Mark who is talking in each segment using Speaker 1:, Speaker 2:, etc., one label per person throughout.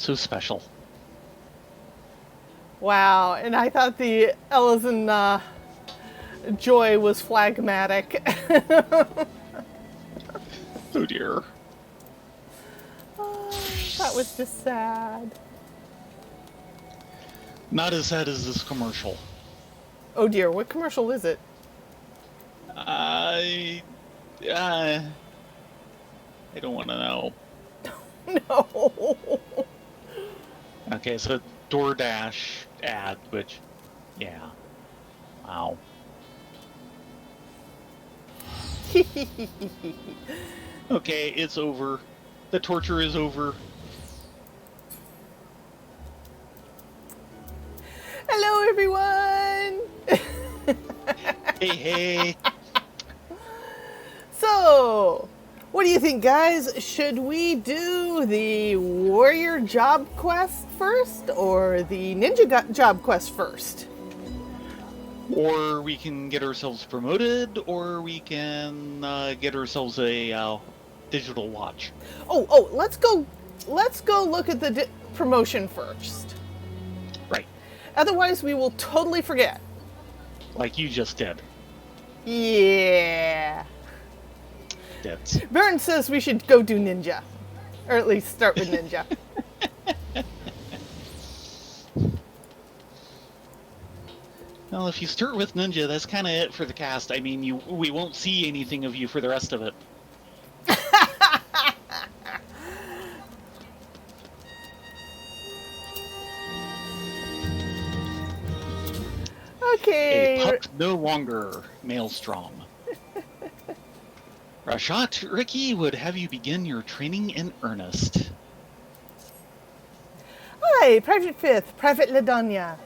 Speaker 1: So special.
Speaker 2: Wow, and I thought the Ellison Joy was phlegmatic.
Speaker 1: Oh dear.
Speaker 2: That was just sad.
Speaker 1: Not as sad as this commercial.
Speaker 2: Oh dear, what commercial is it?
Speaker 1: I uh, I don't want to know.
Speaker 2: No.
Speaker 1: Okay, so DoorDash ad, which, yeah, wow. Okay, it's over. The torture is over.
Speaker 2: Hello, everyone.
Speaker 1: Hey.
Speaker 2: So, what do you think, guys? Should we do the warrior job quest first or the ninja job quest first?
Speaker 1: Or we can get ourselves promoted, or we can get ourselves a digital watch.
Speaker 2: Oh, let's go look at the promotion first.
Speaker 1: Right.
Speaker 2: Otherwise, we will totally forget.
Speaker 1: Like you just did.
Speaker 2: Yeah.
Speaker 1: That's...
Speaker 2: Vern says we should go do ninja. Or at least start with ninja.
Speaker 1: Well, if you start with ninja, that's kind of it for the cast. I mean, we won't see anything of you for the rest of it.
Speaker 2: Okay.
Speaker 1: A pup no longer, Maelstrom. Rashat, Ricky would have you begin your training in earnest.
Speaker 2: Hi, Private Fifth, Private Ladonia.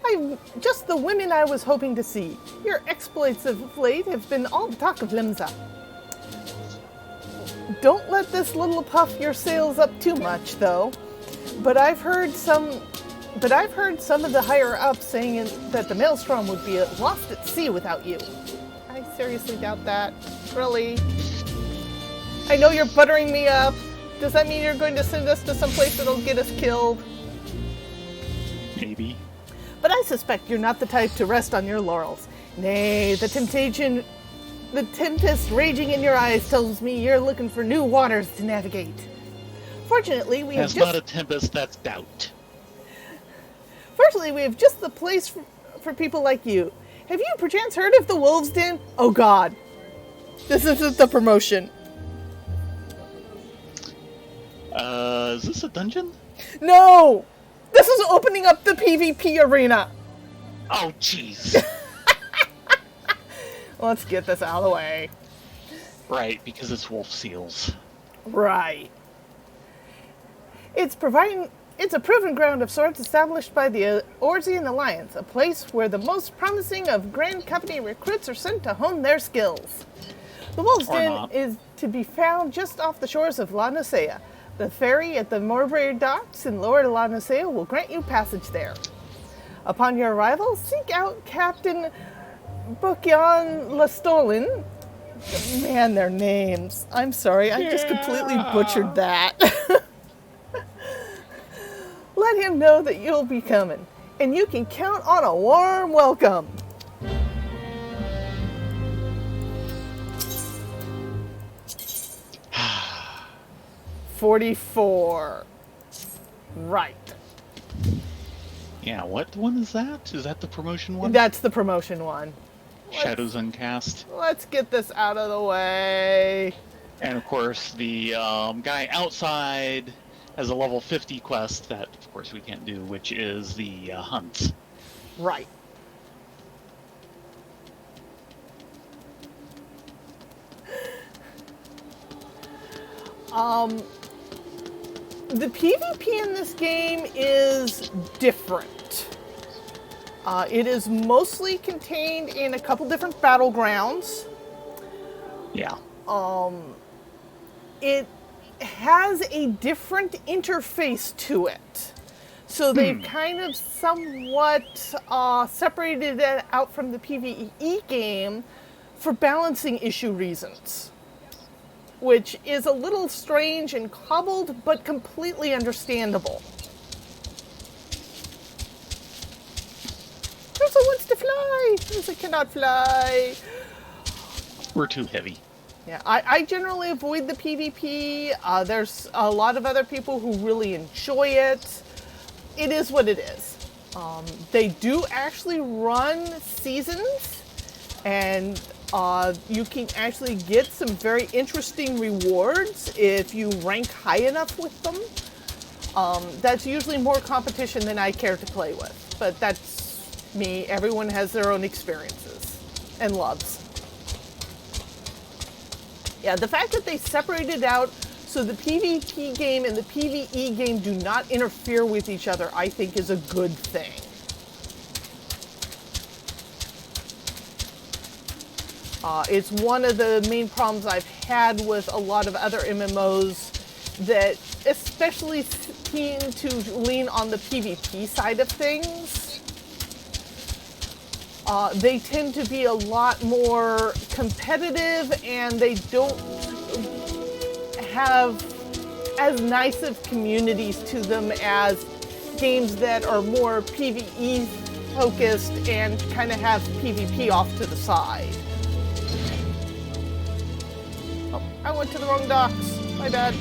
Speaker 2: I'm just the women I was hoping to see. Your exploits of late have been all the talk of Limsa. Don't let this little puff your sails up too much, though. But I've heard some of the higher ups saying that the Maelstrom would be lost at sea without you. I seriously doubt that. Really? I know you're buttering me up. Does that mean you're going to send us to some place that'll get us killed?
Speaker 1: Maybe.
Speaker 2: But I suspect you're not the type to rest on your laurels. Nay, the tempest raging in your eyes tells me you're looking for new waters to navigate. Fortunately, we have
Speaker 1: not a tempest, that's doubt.
Speaker 2: Fortunately, we have just the place for people like you. Have you perchance heard of the Wolves' Den? Oh God. This isn't the promotion.
Speaker 1: Is this a dungeon?
Speaker 2: No! This is opening up the PvP arena.
Speaker 1: Oh, jeez.
Speaker 2: Let's get this out of the way.
Speaker 1: Right, because it's wolf seals.
Speaker 2: Right. It's a proven ground of sorts established by the Eorzean Alliance, a place where the most promising of Grand Company recruits are sent to hone their skills. The Wolves' Den is to be found just off the shores of La Nicea. The ferry at the Morbury docks in Lower La Nicea will grant you passage there. Upon your arrival, seek out Captain Bukyan Lastolin. Man, their names. I'm sorry, I just completely butchered that. Let him know that you'll be coming, and you can count on a warm welcome. $44. Right.
Speaker 1: Yeah, what one is that? Is that the promotion one?
Speaker 2: That's the promotion one.
Speaker 1: Shadows Uncast.
Speaker 2: Let's get this out of the way.
Speaker 1: And of course, the guy outside has a level 50 quest that, of course, we can't do, which is the hunt.
Speaker 2: Right. The PvP in this game is different. It is mostly contained in a couple different battlegrounds.
Speaker 1: Yeah.
Speaker 2: It has a different interface to it. So they've kind of somewhat separated it out from the PvE game for balancing issue reasons. which is a little strange and cobbled, but completely understandable. Ursa wants to fly! Ursa cannot fly!
Speaker 1: We're too heavy.
Speaker 2: Yeah, I generally avoid the PvP. There's a lot of other people who really enjoy it. It is what it is. They do actually run seasons, and you can actually get some very interesting rewards if you rank high enough with them. That's usually more competition than I care to play with, but that's me. Everyone has their own experiences and loves. Yeah, the fact that they separated out so the PvP game and the PvE game do not interfere with each other, I think is a good thing. It's one of the main problems I've had with a lot of other MMOs that especially seem to lean on the PvP side of things. They tend to be a lot more competitive, and they don't have as nice of communities to them as games that are more PvE focused and kind of have PvP off to the side. Oh, I went to the wrong docks. My bad.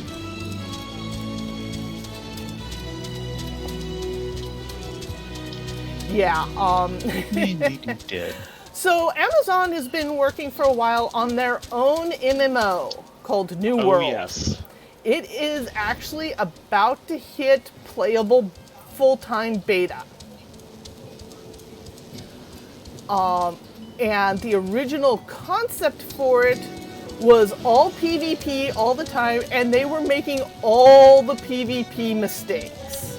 Speaker 2: Yeah,
Speaker 1: Did.
Speaker 2: So Amazon has been working for a while on their own MMO called New World.
Speaker 1: Oh, yes.
Speaker 2: It is actually about to hit playable full-time beta. And the original concept for it was all PvP all the time, and they were making all the PvP mistakes.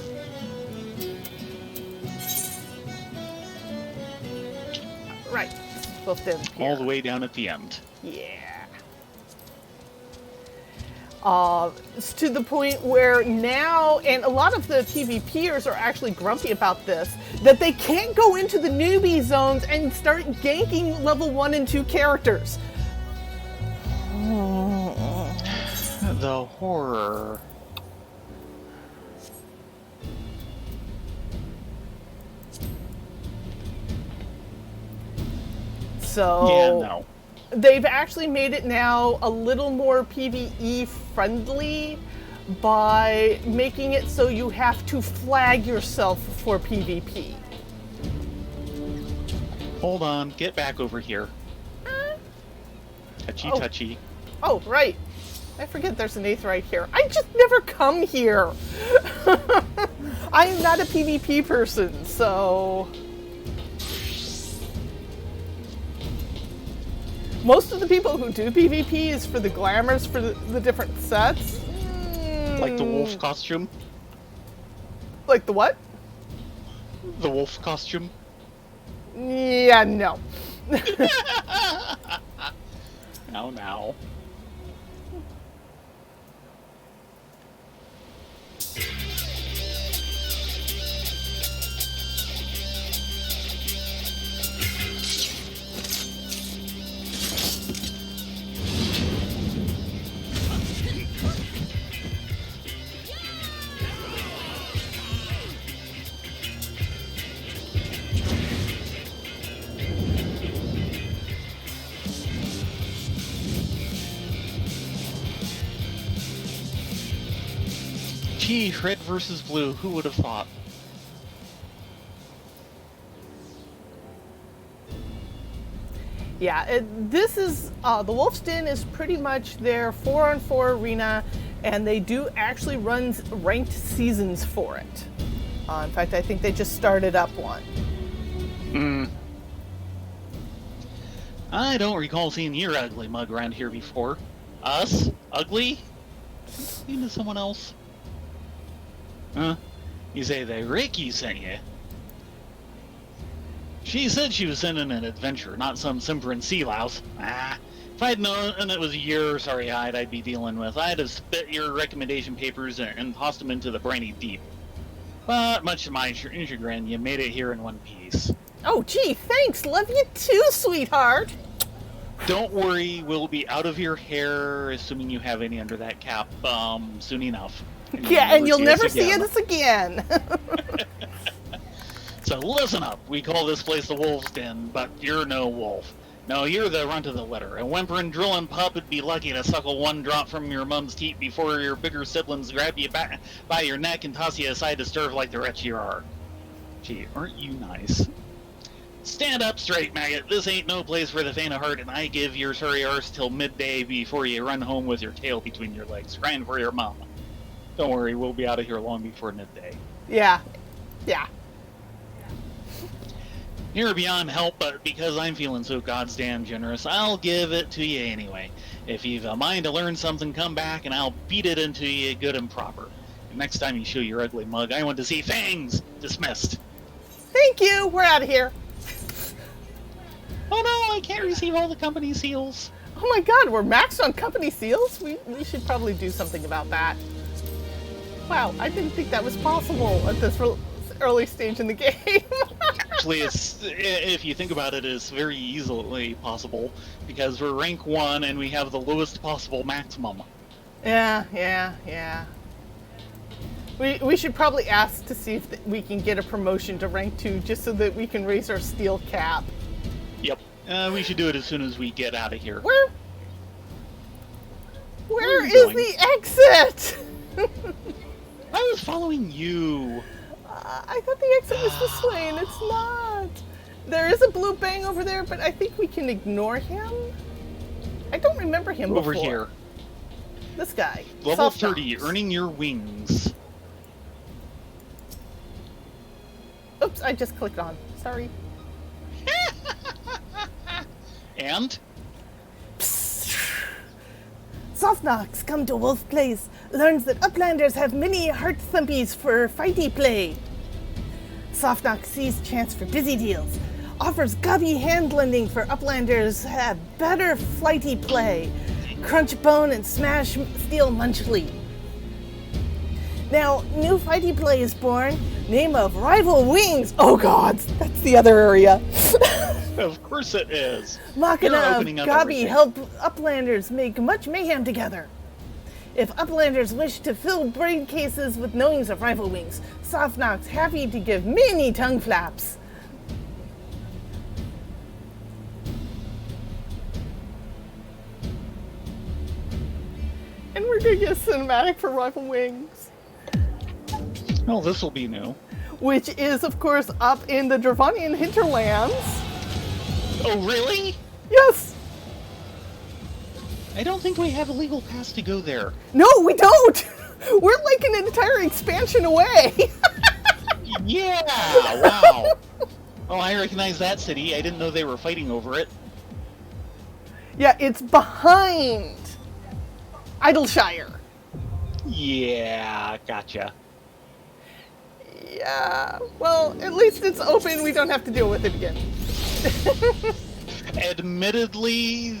Speaker 2: Right, it's supposed to end here.
Speaker 1: All the way down at the end.
Speaker 2: Yeah. It's to the point where now, and a lot of the PvPers are actually grumpy about this, that they can't go into the newbie zones and start ganking level 1 and 2 characters.
Speaker 1: The horror.
Speaker 2: So
Speaker 1: Yeah, no.
Speaker 2: they've actually made it now a little more PvE friendly by making it so you have to flag yourself for PvP.
Speaker 1: Hold on, get back over here. Touchy,
Speaker 2: Oh.
Speaker 1: touchy.
Speaker 2: Oh, right. I forget there's an aetheryte here. I just never come here. I am not a PvP person, so... Most of the people who do PvP is for the glamours for the different sets.
Speaker 1: Like the wolf costume?
Speaker 2: Like the what?
Speaker 1: The wolf costume?
Speaker 2: Yeah, no.
Speaker 1: Now. Gee, red versus blue, who would have thought?
Speaker 2: Yeah, this is, the Wolf's Den is pretty much their 4-on-4 arena, and they do actually run ranked seasons for it. In fact, I think they just started up one.
Speaker 1: I don't recall seeing your ugly mug around here before. Us? Ugly? Into someone else? Huh? You say that Ricky sent you? She said she was sending an adventure, not some simpering sea louse. If I'd known it was a year sorry hide I'd be dealing with, I'd have spit your recommendation papers and tossed them into the briny deep. But much to my chagrin, you made it here in one piece.
Speaker 2: Oh, gee, thanks. Love you too, sweetheart.
Speaker 1: Don't worry, we'll be out of your hair, assuming you have any under that cap, soon enough.
Speaker 2: And you'll never see us again.
Speaker 1: So listen up, we call this place the Wolf's Den, but you're no wolf. No, you're the runt of the litter. A whimpering, drilling pup would be lucky to suckle one drop from your mom's teat before your bigger siblings grab you back by your neck and toss you aside to serve like the wretch you are. Gee, aren't you nice? Stand up straight, maggot. This ain't no place for the faint of heart, and I give your sorry arse till midday before you run home with your tail between your legs, crying for your mom. Don't worry, we'll be out of here long before midday.
Speaker 2: Yeah.
Speaker 1: You're beyond help, but because I'm feeling so goddamn generous, I'll give it to you anyway. If you've a mind to learn something, come back and I'll beat it into you good and proper. And next time you show your ugly mug, I want to see fangs! Dismissed.
Speaker 2: Thank you! We're out of here.
Speaker 1: Oh no, I can't receive all the company seals.
Speaker 2: Oh my god, we're maxed on company seals? We should probably do something about that. Wow, I didn't think that was possible at this early stage in the game.
Speaker 1: Actually, if you think about it, it's very easily possible because we're rank 1 and we have the lowest possible maximum.
Speaker 2: Yeah. We should probably ask to see if we can get a promotion to rank 2 just so that we can raise our steel cap.
Speaker 1: Yep. We should do it as soon as we get out of here.
Speaker 2: Where is the exit?
Speaker 1: I was following you.
Speaker 2: I thought the exit was this way, and it's not. There is a blue bang over there, but I think we can ignore him. I don't remember him
Speaker 1: over
Speaker 2: before.
Speaker 1: Here.
Speaker 2: This guy.
Speaker 1: Level 30, earning your wings.
Speaker 2: Oops, I just clicked on. Sorry.
Speaker 1: And?
Speaker 2: Softnox come to Wolf Place, learns that Uplanders have many heart thumpies for fighty play. Softnox sees chance for busy deals, offers gobby hand lending for Uplanders have better flighty play, crunch bone and smash steel munchly. Now, new fighty play is born, name of Rival Wings. Oh god, that's the other area.
Speaker 1: Of course it is.
Speaker 2: Machina of Gobby help Uplanders make much mayhem together. If Uplanders wish to fill brain cases with knowings of Rival Wings, Softnox happy to give many tongue flaps. And we're gonna get a cinematic for Rival Wings.
Speaker 1: Oh, this will be new.
Speaker 2: Which is, of course, up in the Dravanian hinterlands.
Speaker 1: Oh, really?
Speaker 2: Yes!
Speaker 1: I don't think we have a legal pass to go there.
Speaker 2: No, we don't! We're like an entire expansion away!
Speaker 1: Yeah! Wow! Oh, I recognize that city. I didn't know they were fighting over it.
Speaker 2: Yeah, it's behind Idleshire.
Speaker 1: Yeah, gotcha.
Speaker 2: Yeah, well, at least it's open. We don't have to deal with it again.
Speaker 1: Admittedly,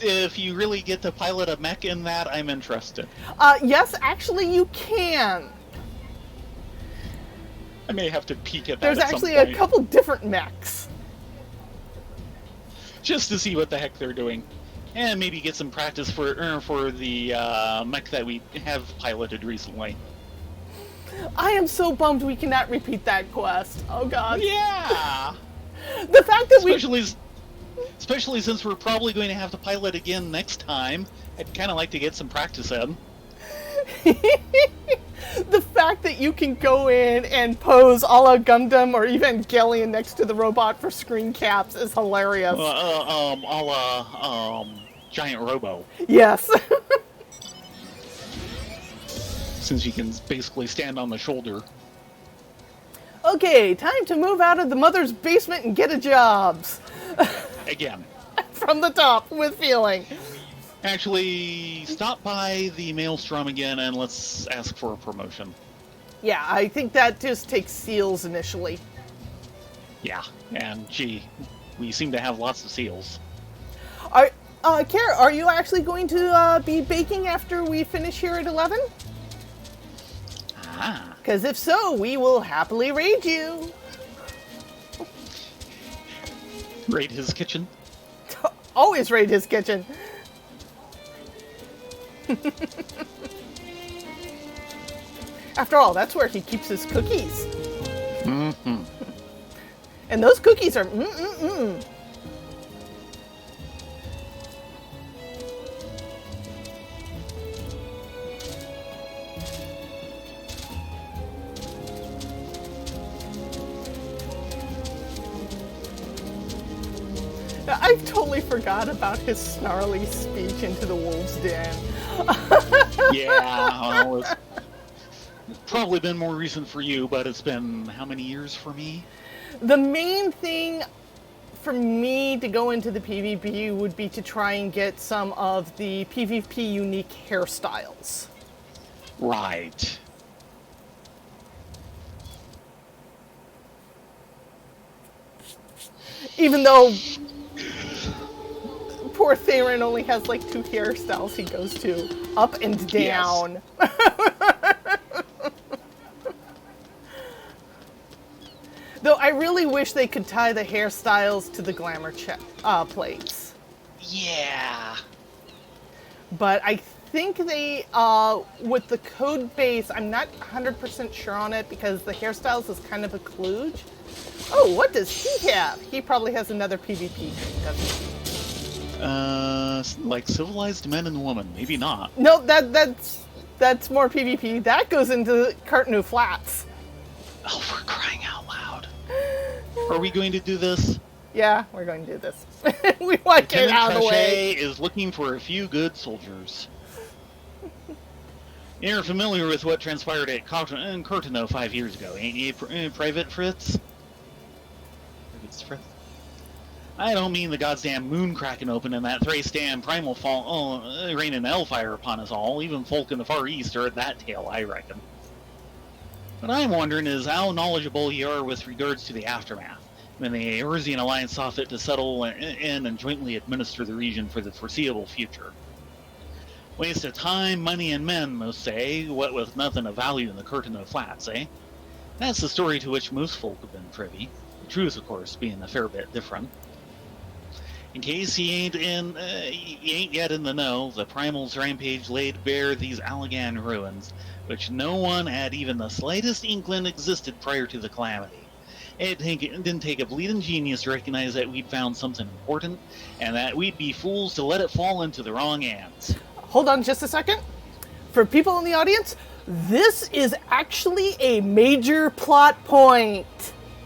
Speaker 1: if you really get to pilot a mech in that, I'm interested.
Speaker 2: Yes, actually you can.
Speaker 1: I may have to peek at that.
Speaker 2: There's actually a couple different mechs.
Speaker 1: Just to see what the heck they're doing. And maybe get some practice for the mech that we have piloted recently.
Speaker 2: I am so bummed we cannot repeat that quest. Oh god.
Speaker 1: Yeah!
Speaker 2: The fact that
Speaker 1: Especially since we're probably going to have to pilot again next time, I'd kind of like to get some practice in.
Speaker 2: The fact that you can go in and pose a la Gundam or Evangelion next to the robot for screen caps is hilarious.
Speaker 1: A la Giant Robo.
Speaker 2: Yes.
Speaker 1: Since you can basically stand on the shoulder.
Speaker 2: Okay, time to move out of the mother's basement and get a job.
Speaker 1: Again.
Speaker 2: From the top, with feeling.
Speaker 1: Actually, stop by the Maelstrom again and let's ask for a promotion.
Speaker 2: Yeah, I think that just takes seals initially.
Speaker 1: Yeah, and gee, we seem to have lots of seals.
Speaker 2: Kara, are you actually going to be baking after we finish here at 11?
Speaker 1: Ah.
Speaker 2: Because if so, we will happily raid you.
Speaker 1: Raid his kitchen?
Speaker 2: always raid his kitchen. After all, that's where he keeps his cookies.
Speaker 1: Mm-hmm.
Speaker 2: And those cookies are mm-mm-mm. I totally forgot about his snarly speech into the wolf's den.
Speaker 1: Yeah, well, it's probably been more recent for you, but it's been how many years for me?
Speaker 2: The main thing for me to go into the PvP would be to try and get some of the PvP unique hairstyles.
Speaker 1: Right.
Speaker 2: Even though poor Theron only has like 2 hairstyles he goes to, up and down. Yes. Though I really wish they could tie the hairstyles to the glamour plates.
Speaker 1: Yeah.
Speaker 2: But I think they, with the code base, I'm not 100% sure on it because the hairstyles is kind of a kludge. Oh, what does he have? He probably has another PvP thing, doesn't he?
Speaker 1: Like civilized men and women. Maybe not.
Speaker 2: No, that's more PvP. That goes into Cartanu Flats.
Speaker 1: Oh, we're crying out loud. Are we going to do this?
Speaker 2: Yeah, we're going to do this. We want to get out of the way.
Speaker 1: Is looking for a few good soldiers. You're familiar with what transpired at Cartanu 5 years ago, ain't you, Private Fritz? Fritz? I don't mean the goddamn moon cracking open and that Thrace damn primal fall raining hellfire upon us all. Even folk in the Far East are at that tale, I reckon. What I'm wondering is how knowledgeable you are with regards to the aftermath, when the Eorzean Alliance saw fit to settle in and jointly administer the region for the foreseeable future. Waste of time, money, and men, most say, what with nothing of value in the Cartanu Flats, eh? That's the story to which most folk have been privy. The truth, of course, being a fair bit different. In case he ain't yet in the know, the Primal's rampage laid bare these Allagan ruins, which no one had even the slightest inkling existed prior to the calamity. It didn't take a bleeding genius to recognize that we'd found something important, and that we'd be fools to let it fall into the wrong hands.
Speaker 2: Hold on just a second. For people in the audience, this is actually a major plot point.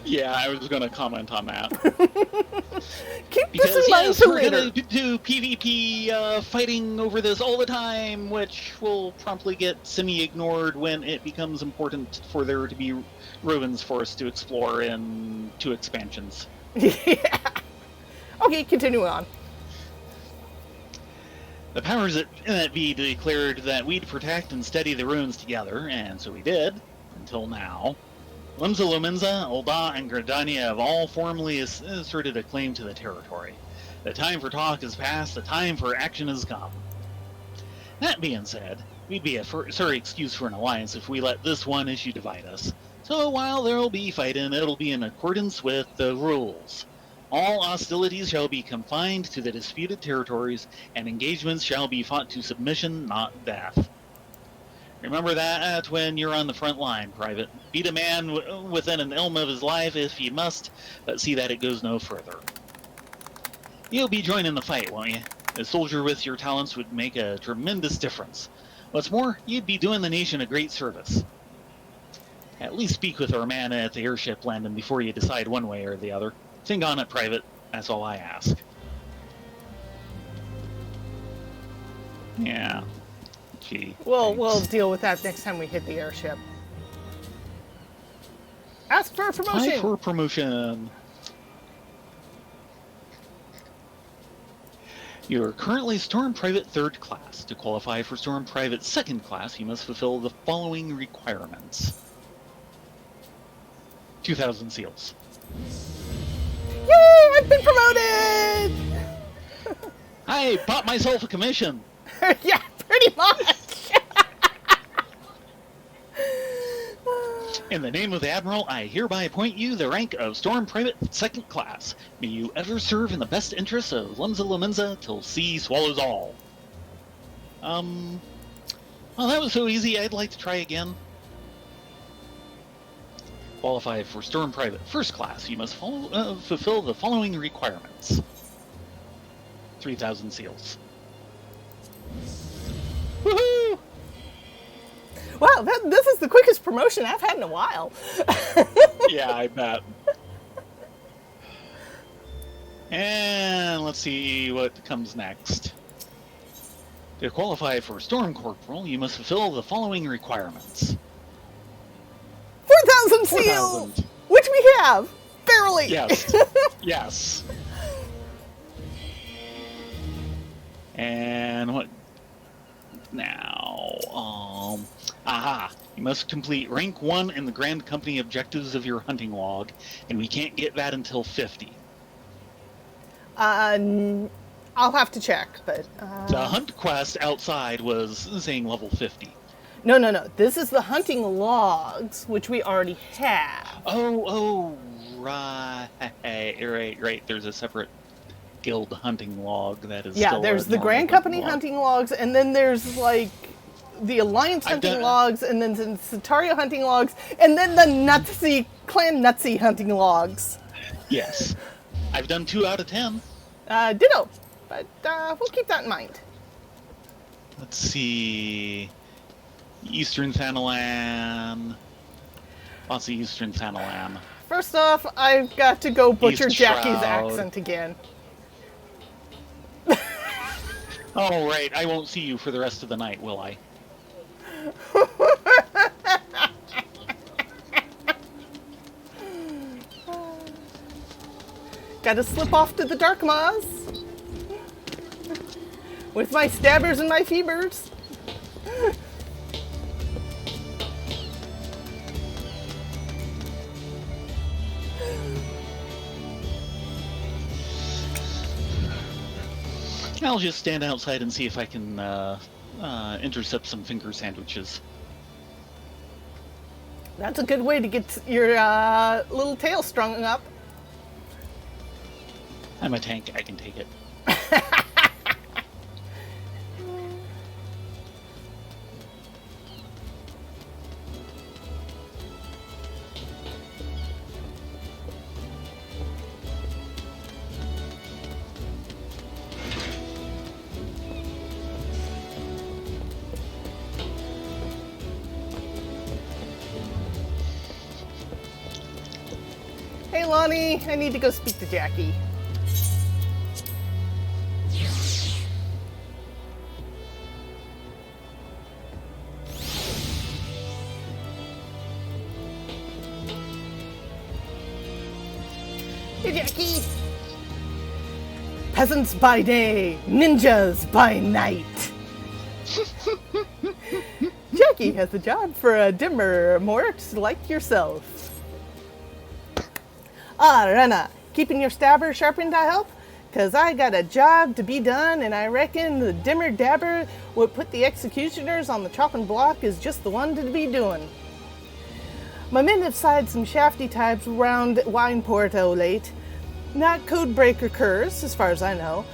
Speaker 1: Yeah, I was going to comment on that.
Speaker 2: Keep this in mind for later.
Speaker 1: We're going to do PvP fighting over this all the time, which will promptly get semi-ignored when it becomes important for there to be ruins for us to explore in 2 expansions.
Speaker 2: Yeah. Okay, continue on.
Speaker 1: The powers that be declared that we'd protect and steady the ruins together, and so we did, until now. Limsa Lumenza, Ul'dah, and Gridania have all formally asserted a claim to the territory. The time for talk is past, the time for action has come. That being said, we'd be a sorry excuse for an alliance if we let this one issue divide us. So while there'll be fighting, it'll be in accordance with the rules. All hostilities shall be confined to the disputed territories, and engagements shall be fought to submission, not death. Remember that when you're on the front line, Private. Beat a man within an elm of his life if you must, but see that it goes no further. You'll be joining the fight, won't you? A soldier with your talents would make a tremendous difference. What's more, you'd be doing the nation a great service. At least speak with our man at the airship landing before you decide one way or the other. Think on it, Private. That's all I ask. Yeah. Gee.
Speaker 2: We'll deal with that next time we hit the airship. Ask for a promotion.
Speaker 1: Time for promotion. You are currently Storm Private 3rd Class. To qualify for Storm Private 2nd Class, you must fulfill the following requirements. 2,000 seals.
Speaker 2: Yay! I've been promoted!
Speaker 1: I bought myself a commission.
Speaker 2: Yeah, pretty much.
Speaker 1: In the name of the Admiral, I hereby appoint you the rank of Storm Private 2nd Class. May you ever serve in the best interests of Lemza Lemenza till sea swallows all. Well, that was so easy, I'd like to try again. Qualify for Storm Private 1st Class, you must fulfill the following requirements. 3,000 seals.
Speaker 2: Woohoo! Wow, this is the quickest promotion I've had in a while.
Speaker 1: Yeah, I bet. And let's see what comes next. To qualify for Storm Corporal, you must fulfill the following requirements.
Speaker 2: 4,000 seals!
Speaker 1: 4,000.
Speaker 2: Which we have! Barely!
Speaker 1: Yes. Yes. And what now? You must complete rank 1 in the Grand Company objectives of your hunting log, and we can't get that until 50.
Speaker 2: I'll have to check, but...
Speaker 1: The hunt quest outside was saying level 50.
Speaker 2: No. This is the hunting logs, which we already have.
Speaker 1: Oh, right. There's a separate guild hunting log that is still
Speaker 2: there's the Grand Company hunting logs, and then there's, like, the Alliance hunting logs, and then the Sataria hunting logs, and then the Clan Nutsy hunting logs.
Speaker 1: Yes. I've done 2 out of 10.
Speaker 2: Ditto. But we'll keep that in mind.
Speaker 1: Let's see. Eastern Thanalan. Lots of Eastern Thanalan.
Speaker 2: First off, I've got to go butcher
Speaker 1: East
Speaker 2: Jackie's
Speaker 1: Shroud.
Speaker 2: accent again.
Speaker 1: Oh, right. I won't see you for the rest of the night, will I?
Speaker 2: Gotta slip off to the Dark Maws. With my stabbers and my fevers.
Speaker 1: I'll just stand outside and see if I can intercept some finger sandwiches.
Speaker 2: That's a good way to get your little tail strung up.
Speaker 1: I'm a tank. I can take it.
Speaker 2: Hey, Lonnie, I need to go speak to Jackie. Hey, Jackie. Peasants by day, ninjas by night. Jackie has a job for a dimmer mort like yourself. Rena, keeping your stabber sharpened, I hope? 'Cause I got a job to be done, and I reckon the dimmer dabber would put the executioners on the chopping block is just the one to be doing. My men have sighted some shafty types around Wineport o' late. Not codebreaker curs, as far as I know,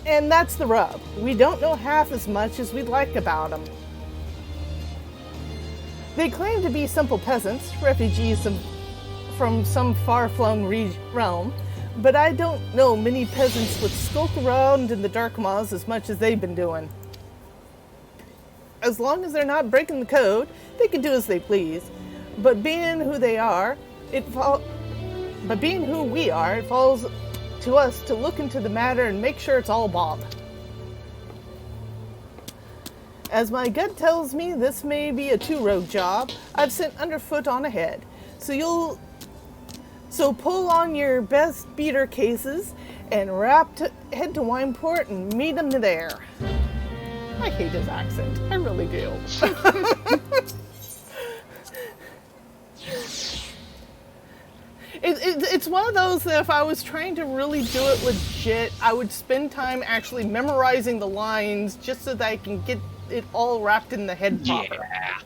Speaker 2: and that's the rub. We don't know half as much as we'd like about them. They claim to be simple peasants, refugees from some far-flung realm, but I don't know many peasants would skulk around in the Dark Maws as much as they've been doing. As long as they're not breaking the code, they can do as they please. But being who we are, it falls to us to look into the matter and make sure it's all Bob. As my gut tells me, this may be a two-road job. I've sent underfoot on ahead, so pull on your best beater cases and head to Wineport and meet him there. I hate his accent. I really do. It's one of those that if I was trying to really do it legit, I would spend time actually memorizing the lines just so that I can get it all wrapped in the head proper.
Speaker 1: Yeah.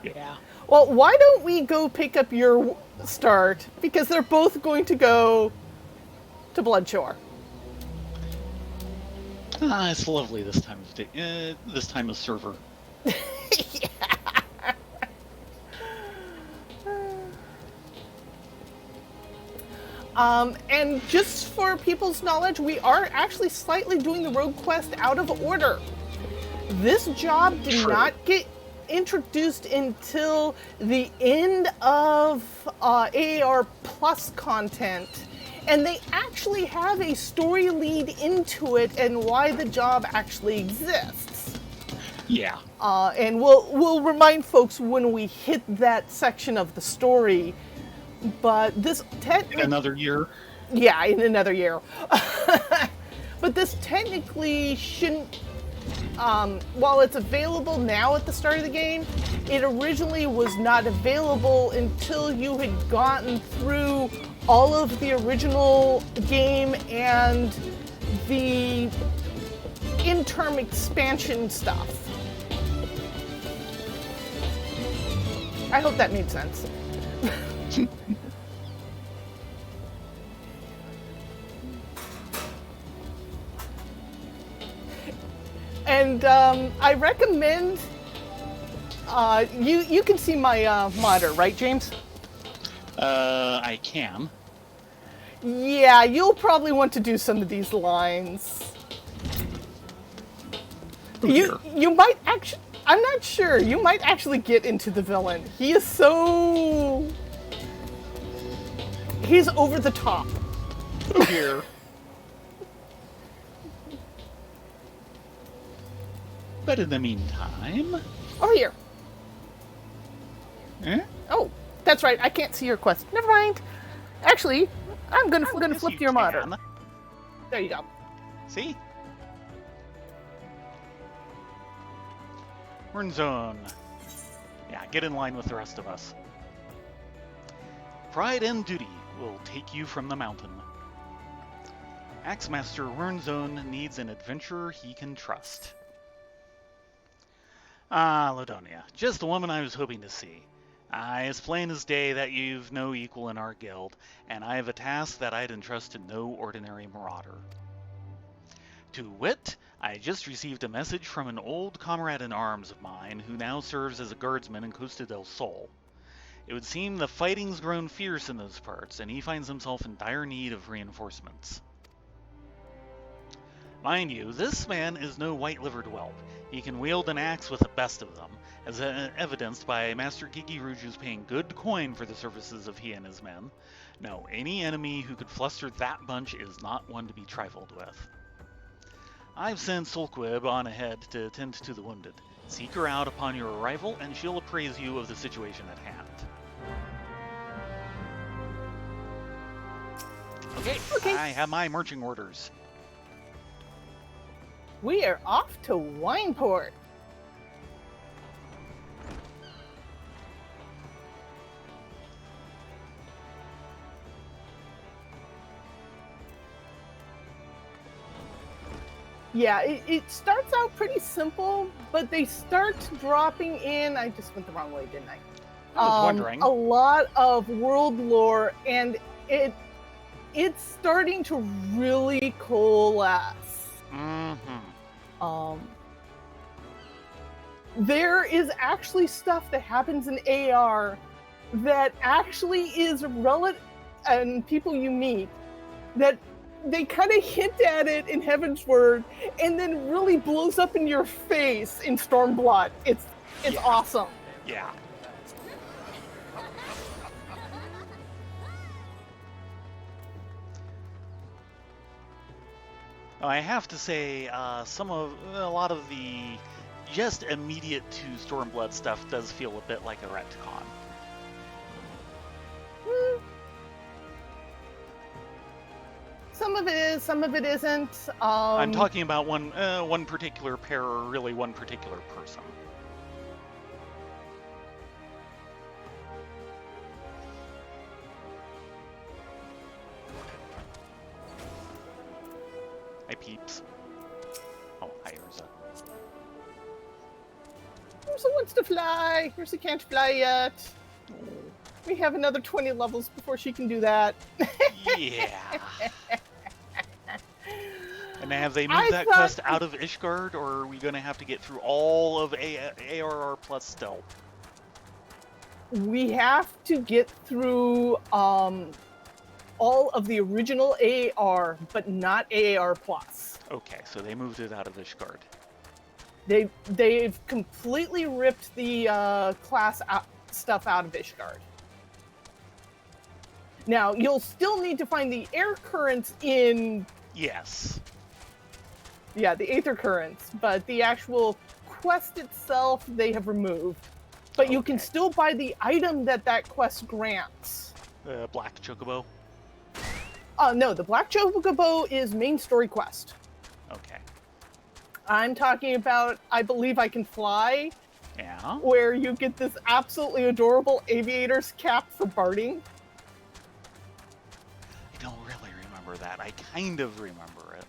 Speaker 1: Yeah.
Speaker 2: Well, why don't we go pick up your start? Because they're both going to go to Bloodshore.
Speaker 1: It's lovely this time of day. This time of server.
Speaker 2: And just for people's knowledge, we are actually slightly doing the rogue quest out of order. This job did not get introduced until the end of AAR Plus content, and they actually have a story lead into it and why the job actually exists.
Speaker 1: Yeah.
Speaker 2: And we'll remind folks when we hit that section of the story. But this
Speaker 1: in another year?
Speaker 2: Yeah, in another year. But this technically shouldn't, while it's available now at the start of the game, it originally was not available until you had gotten through all of the original game and the interim expansion stuff. I hope that made sense. And I recommend you can see my monitor, right, James?
Speaker 1: I can.
Speaker 2: Yeah, you'll probably want to do some of these lines. You might actually. I'm not sure. You might actually get into the villain. He is so. He's over the top.
Speaker 1: Oh dear. But in the meantime...
Speaker 2: Oh, here.
Speaker 1: Eh?
Speaker 2: Oh, that's right. I can't see your quest. Never mind. Actually, I'm gonna flip your monitor. There you go.
Speaker 1: See? We're in zone. Yeah, get in line with the rest of us. Pride and duty will take you from the mountain. Axemaster Wernzone needs an adventurer he can trust. Ah, Ladonia, just the woman I was hoping to see. It's plain as day that you've no equal in our guild, and I have a task that I'd entrust to no ordinary marauder. To wit, I just received a message from an old comrade in arms of mine who now serves as a guardsman in Costa del Sol. It would seem the fighting's grown fierce in those parts, and he finds himself in dire need of reinforcements. Mind you, this man is no white-livered whelp. He can wield an axe with the best of them, as evidenced by Master Gigiruju's paying good coin for the services of he and his men. No, any enemy who could fluster that bunch is not one to be trifled with. I've sent Solquib on ahead to attend to the wounded. Seek her out upon your arrival, and she'll appraise you of the situation at hand. Okay. I have my marching orders.
Speaker 2: We are off to Wineport. Yeah, it starts out pretty simple, but they start dropping in. I just went the wrong way, didn't I?
Speaker 1: I was wondering.
Speaker 2: A lot of world lore, and it's starting to really coalesce. There is actually stuff that happens in AR that actually is relevant, and people you meet that they kind of hint at it in Heaven's Word, and then really blows up in your face in Stormblood. It's awesome.
Speaker 1: Yeah. I have to say, a lot of the just immediate to Stormblood stuff does feel a bit like a retcon.
Speaker 2: Some of it is, some of it isn't.
Speaker 1: I'm talking about one particular pair, or really one particular person. Hi, peeps. Oh, hi, Eorzea.
Speaker 2: Ursa wants to fly. Ursa can't fly yet. We have another 20 levels before she can do that.
Speaker 1: Yeah. And have they moved that quest out of Ishgard, or are we going to have to get through all of ARR plus stealth?
Speaker 2: We have to get through all of the original AAR, but not AAR plus.
Speaker 1: Okay, so they moved it out of Ishgard.
Speaker 2: They've completely ripped the class stuff out of Ishgard. Now, you'll still need to find the air currents in...
Speaker 1: Yes.
Speaker 2: Yeah, the aether currents, but the actual quest itself, they have removed. But you can still buy the item that quest grants.
Speaker 1: The Black Chocobo?
Speaker 2: No, the Black Chocobo is main story quest.
Speaker 1: Okay.
Speaker 2: I'm talking about I Believe I Can Fly.
Speaker 1: Yeah?
Speaker 2: Where you get this absolutely adorable aviator's cap for barding.
Speaker 1: I don't really remember that. I kind of remember it.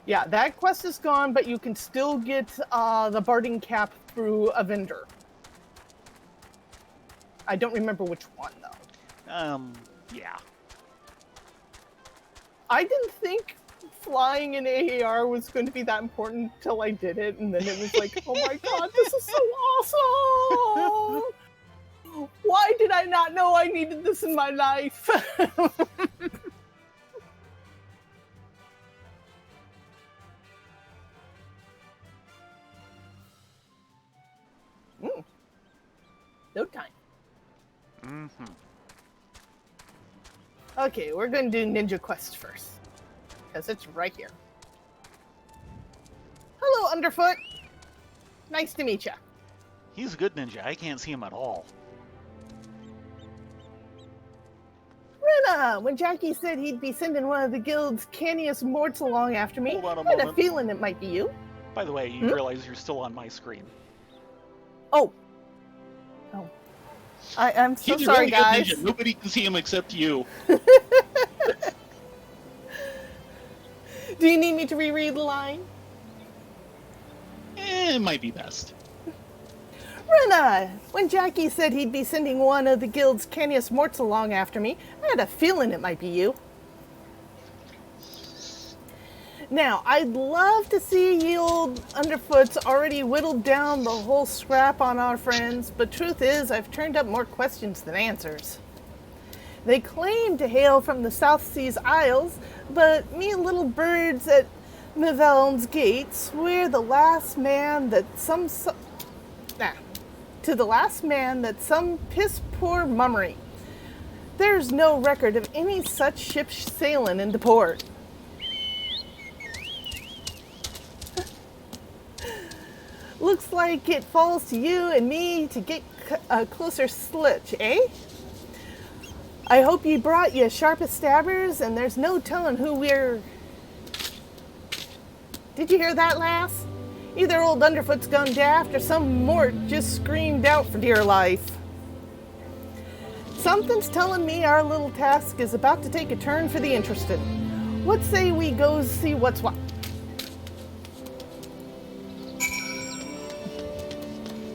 Speaker 2: Yeah, that quest is gone, but you can still get the barding cap through a vendor. I don't remember which one, though.
Speaker 1: Yeah.
Speaker 2: I didn't think flying in AAR was going to be that important until I did it, and then it was like, oh my god, this is so awesome! Why did I not know I needed this in my life? No time.
Speaker 1: Mm-hmm.
Speaker 2: Okay, we're going to do Ninja Quest first. Because it's right here. Hello, Underfoot. Nice to meet you.
Speaker 1: He's a good ninja. I can't see him at all.
Speaker 2: Rena, when Jackie said he'd be sending one of the guild's canniest morts along after me,
Speaker 1: Hold on a
Speaker 2: I had a
Speaker 1: moment.
Speaker 2: feeling it might be you.
Speaker 1: By the way, you realize you're still on my screen.
Speaker 2: Oh. I'm so
Speaker 1: He's
Speaker 2: sorry,
Speaker 1: a really
Speaker 2: guys.
Speaker 1: good ninja. Nobody can see him except you.
Speaker 2: Do you need me to reread the line?
Speaker 1: It might be best.
Speaker 2: Rena, when Jackie said he'd be sending one of the guild's canniest morts along after me, I had a feeling it might be you. Now, I'd love to see ye old Underfoot's already whittled down the whole scrap on our friends, but truth is, I've turned up more questions than answers. They claim to hail from the South Seas Isles, but me little birds at Mivelne's Gate swear to the last man that some piss-poor mummery. There's no record of any such ship sailing into port. Looks like it falls to you and me to get a closer slitch, eh? I hope you brought your sharpest stabbers, and there's no telling who we're... Did you hear that, lass? Either old Underfoot's gone daft, or some mort just screamed out for dear life. Something's telling me our little task is about to take a turn for the interested. What say we go see what's what?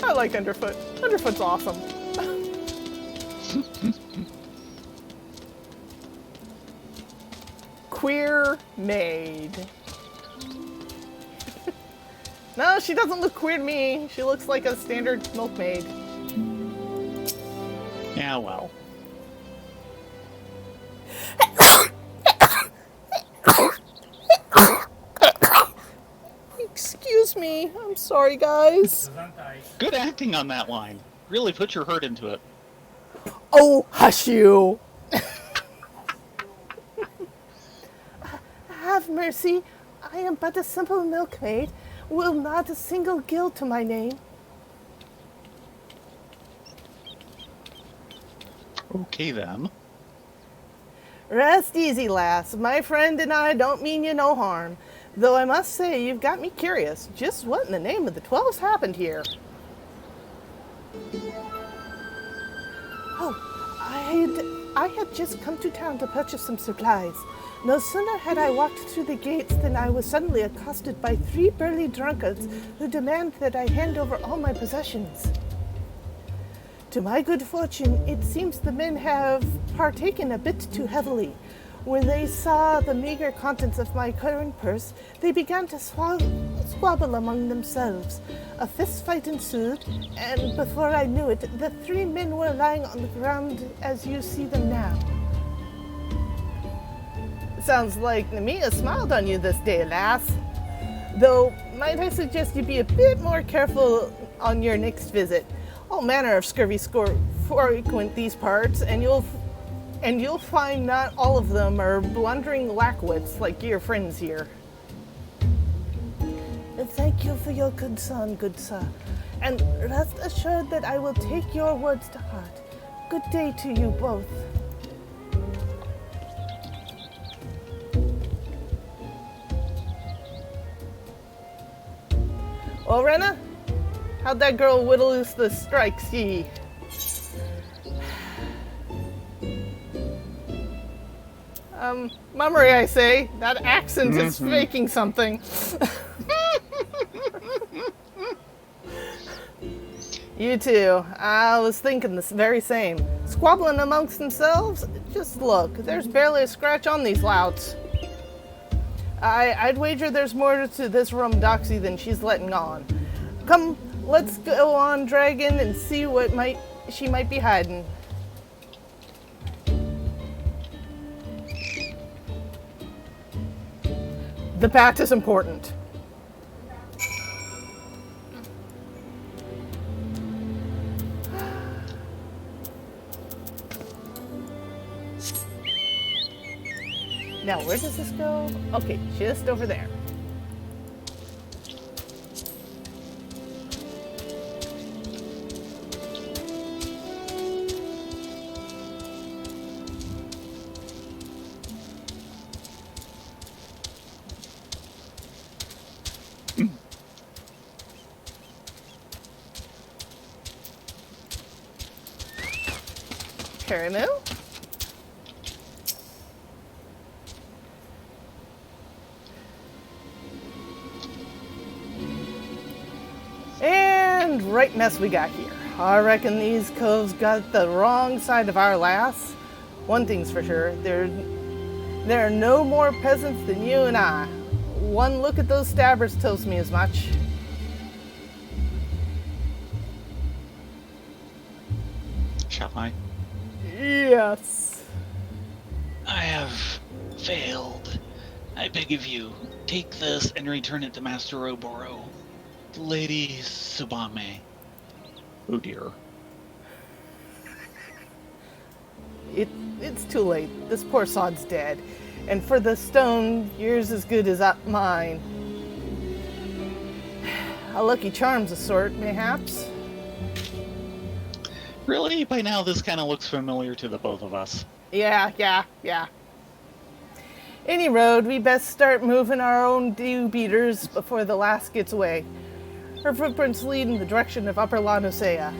Speaker 2: I like Underfoot. Underfoot's awesome. Queer maid. No, she doesn't look queer to me. She looks like a standard milkmaid.
Speaker 1: Yeah, well.
Speaker 2: Excuse me. I'm sorry, guys.
Speaker 1: Good acting on that line. Really put your heart into it.
Speaker 2: Oh, hush you. Have mercy. I am but a simple milkmaid. Will not a single guild to my name.
Speaker 1: Okay, then.
Speaker 2: Rest easy, lass. My friend and I don't mean you no harm. Though I must say, you've got me curious. Just what in the name of the 12's happened here? Oh, I had just come to town to purchase some supplies. No sooner had I walked through the gates than I was suddenly accosted by 3 burly drunkards who demand that I hand over all my possessions. To my good fortune, it seems the men have partaken a bit too heavily. When they saw the meager contents of my current purse, they began to squabble among themselves. A fistfight ensued, and before I knew it, the 3 men were lying on the ground as you see them now. Sounds like Nemea smiled on you this day, lass. Though, might I suggest you be a bit more careful on your next visit. All manner of scurvy frequent these parts, and you'll find not all of them are blundering lackwits like your friends here. Thank you for your good sir, and rest assured that I will take your words to heart. Good day to you both. Well, Renna, how'd that girl whittle loose the strikes, ye? Mummery, I say. That accent is faking something. You too. I was thinking the very same. Squabbling amongst themselves? Just look, there's barely a scratch on these louts. I'd wager there's more to this rumdoxy than she's letting on. Come, let's go on, Dragon, and see what she might be hiding. The pact is important. Now, where does this go? Okay, just over there. Caramel? And right mess we got here. I reckon these coves got the wrong side of our lass. One thing's for sure, there are no more peasants than you and I. One look at those stabbers tells me as much.
Speaker 1: Shall I?
Speaker 2: Yes.
Speaker 1: I have failed. I beg of you, take this and return it to Master Oboro. Lady Subame. Oh dear.
Speaker 2: It's too late. This poor sod's dead. And for the stone, yours as good as mine. A lucky charm's a sort, mayhaps.
Speaker 1: Really? By now this kind of looks familiar to the both of us.
Speaker 2: Yeah. Any road, we best start moving our own dew beaters before the last gets away. Her footprints lead in the direction of Upper Eorzea.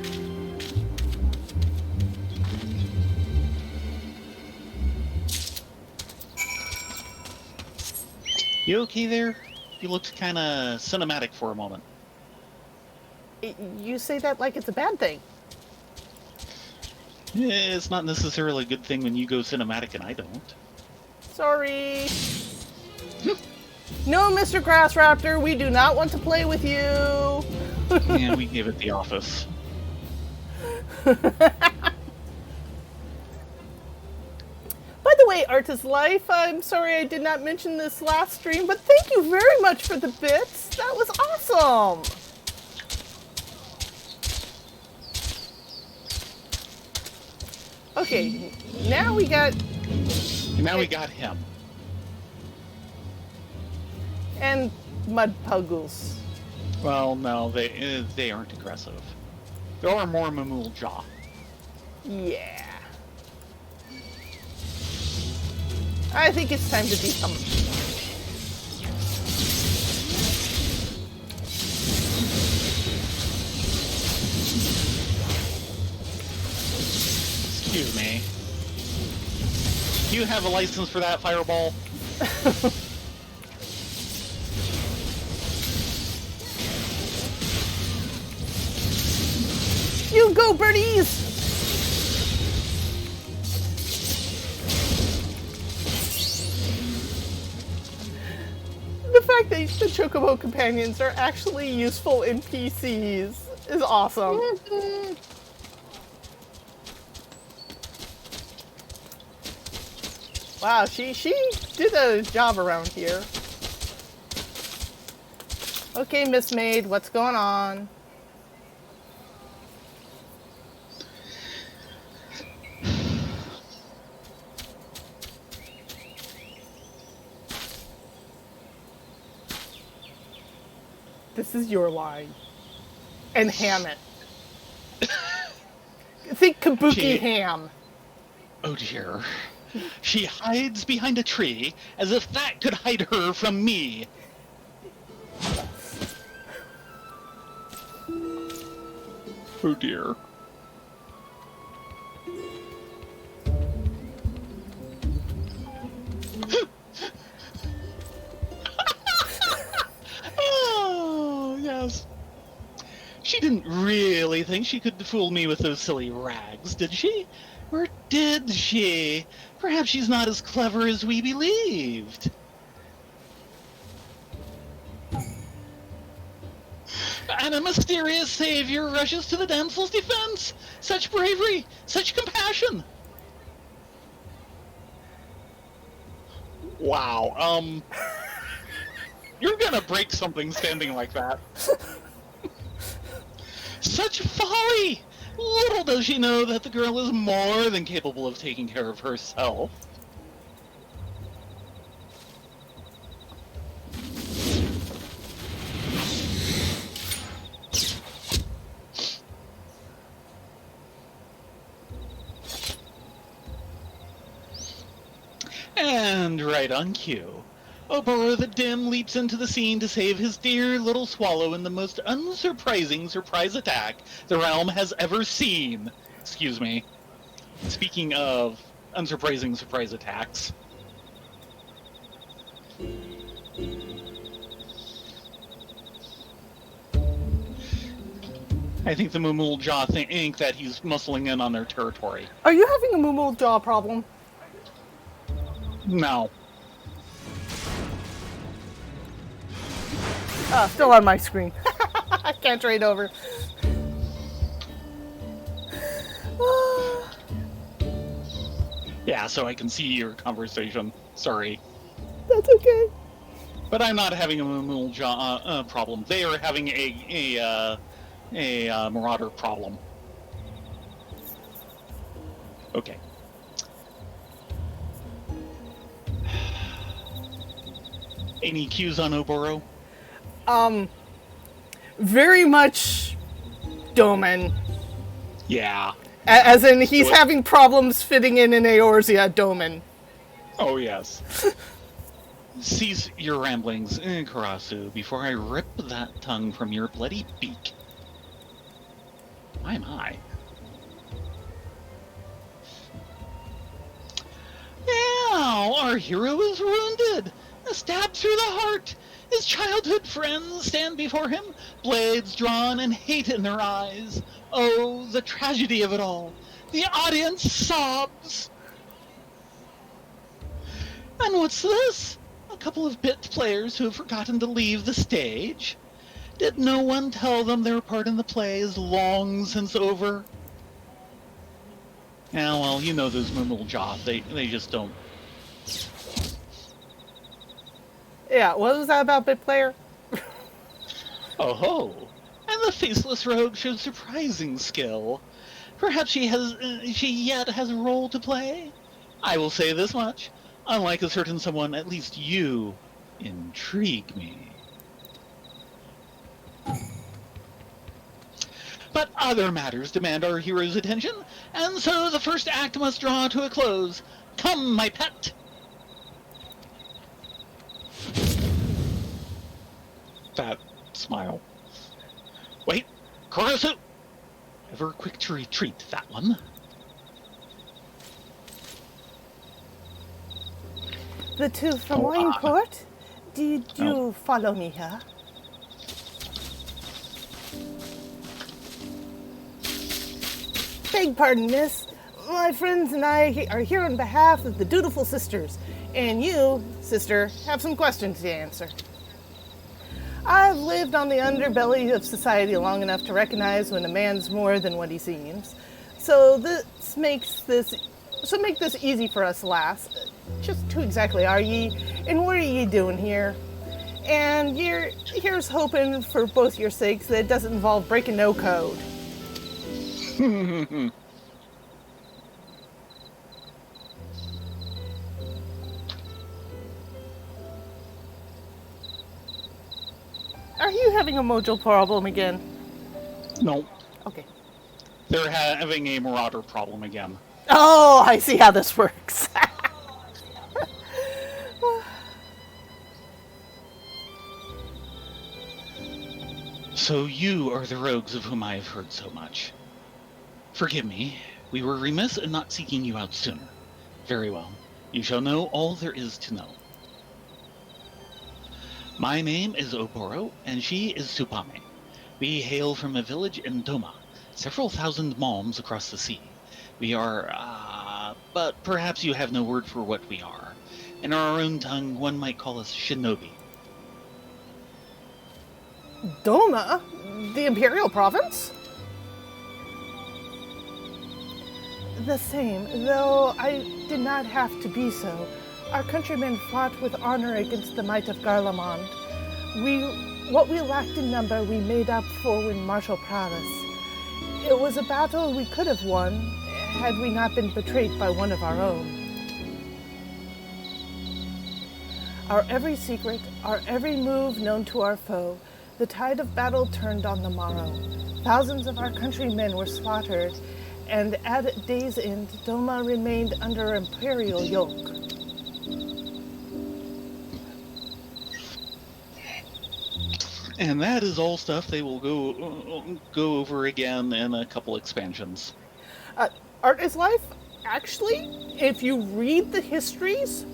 Speaker 1: You okay there? You looked kind of cinematic for a moment.
Speaker 2: You say that like it's a bad thing.
Speaker 1: It's not necessarily a good thing when you go cinematic and I don't.
Speaker 2: Sorry. No, Mr. Grass Raptor, we do not want to play with you.
Speaker 1: Yeah, we gave it the office.
Speaker 2: By the way, Artist Life, I'm sorry I did not mention this last stream, but thank you very much for the bits. That was awesome. Okay, now we got...
Speaker 1: Now we got him.
Speaker 2: And Mud Puggles.
Speaker 1: Well, no, they aren't aggressive. They are more Mamul Jaw.
Speaker 2: Yeah. I think it's time to do something.
Speaker 1: Excuse me. Do you have a license for that, Fireball?
Speaker 2: You go, birdies! The fact that the Chocobo companions are actually useful NPCs is awesome. Wow, she did a job around here. Okay, Miss Maid, what's going on? This is your line. And ham it. Think kabuki ham.
Speaker 1: Oh dear. She hides behind a tree as if that could hide her from me. Oh dear. Oh, yes. She didn't really think she could fool me with those silly rags, did she? Or did she? Perhaps she's not as clever as we believed. And a mysterious savior rushes to the damsel's defense. Such bravery, such compassion. Wow, you're gonna break something standing like that. Such folly! Little does she know that the girl is more than capable of taking care of herself. And right on cue, Oboro the Dim leaps into the scene to save his dear little swallow in the most unsurprising surprise attack the realm has ever seen. Excuse me. Speaking of unsurprising surprise attacks. I think the Moomool Jaw think that he's muscling in on their territory.
Speaker 2: Are you having a Moomool Jaw problem?
Speaker 1: No.
Speaker 2: Still on my screen. I can't trade over.
Speaker 1: Yeah, so I can see your conversation. Sorry.
Speaker 2: That's okay.
Speaker 1: But I'm not having a Moomool Jaw problem. They are having a Marauder problem. Okay. Any cues on Oboro?
Speaker 2: Very much Doman.
Speaker 1: Yeah.
Speaker 2: As in, he's having problems fitting in Eorzea Doman.
Speaker 1: Oh, yes. Cease your ramblings, Karasu, before I rip that tongue from your bloody beak. My. Now, our hero is wounded. A stab through the heart. His childhood friends stand before him, blades drawn and hate in their eyes. Oh, the tragedy of it all. The audience sobs. And what's this? A couple of bit players who have forgotten to leave the stage? Did no one tell them their part in the play is long since over? Yeah, well, you know those Moomool Jaw. They just don't.
Speaker 2: Yeah, what was that about Bit Player?
Speaker 1: Oh ho! And the faceless rogue shows surprising skill. Perhaps she yet has a role to play? I will say this much. Unlike a certain someone, at least you intrigue me. But other matters demand our hero's attention, and so the first act must draw to a close. Come, my pet! That smile. Wait, Karasu! Ever quick to retreat, that one.
Speaker 2: The two from
Speaker 1: Oh,
Speaker 2: Wineport? Did
Speaker 1: Oh.
Speaker 2: you follow me here? Beg pardon, miss. My friends and I are here on behalf of the dutiful sisters, and you, sister, have some questions to answer. I've lived on the underbelly of society long enough to recognize when a man's more than what he seems. So make this easy for us, lass. Just who exactly are ye, and what are ye doing here? And here's hoping for both your sakes that it doesn't involve breaking no code. Are you having a mojo problem again?
Speaker 1: No.
Speaker 2: Okay.
Speaker 1: They're having a marauder problem again.
Speaker 2: Oh, I see how this works.
Speaker 1: So you are the rogues of whom I have heard so much. Forgive me, we were remiss in not seeking you out sooner. Very well, you shall know all there is to know. My name is Oboro, and she is Supame. We hail from a village in Doma, several thousand malms across the sea. We are, but perhaps you have no word for what we are. In our own tongue, one might call us shinobi.
Speaker 2: Doma? The Imperial Province? The same, though I did not have to be so. Our countrymen fought with honor against the might of Garlemond. What we lacked in number, we made up for in martial prowess. It was a battle we could have won, had we not been betrayed by one of our own. Our every secret, our every move known to our foe, the tide of battle turned on the morrow. Thousands of our countrymen were slaughtered, and at day's end, Doma remained under imperial yoke.
Speaker 1: And that is all stuff they will go over again in a couple expansions.
Speaker 2: Art is Life, actually, if you read the histories,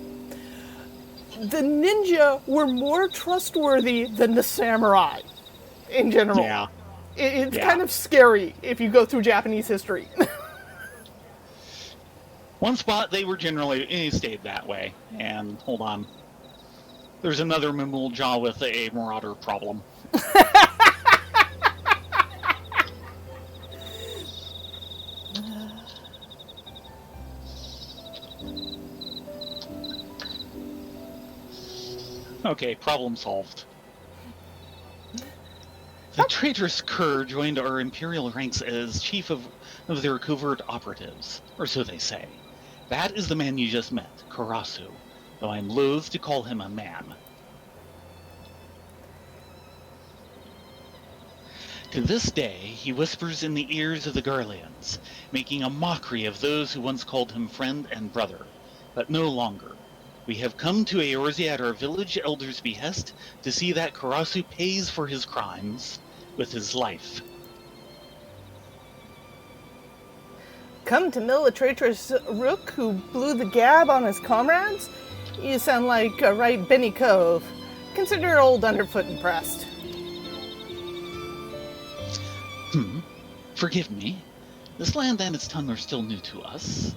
Speaker 2: the ninja were more trustworthy than the samurai in general.
Speaker 1: Yeah.
Speaker 2: It's kind of scary if you go through Japanese history.
Speaker 1: One spot, they were generally stayed that way. And hold on. There's another Mimul Jaw with a marauder problem. Okay, problem solved. The traitorous Kerr joined our imperial ranks as chief of their covert operatives, or so they say. That is the man you just met, Karasu, though I'm loath to call him a man. To this day, he whispers in the ears of the Garleans, making a mockery of those who once called him friend and brother, but no longer. We have come to Eorzea at our village elder's behest to see that Karasu pays for his crimes with his life.
Speaker 2: Come to mill a traitorous rook who blew the gab on his comrades? You sound like a right Benny Cove. Consider old underfoot impressed.
Speaker 1: Forgive me. This land and its tongue are still new to us.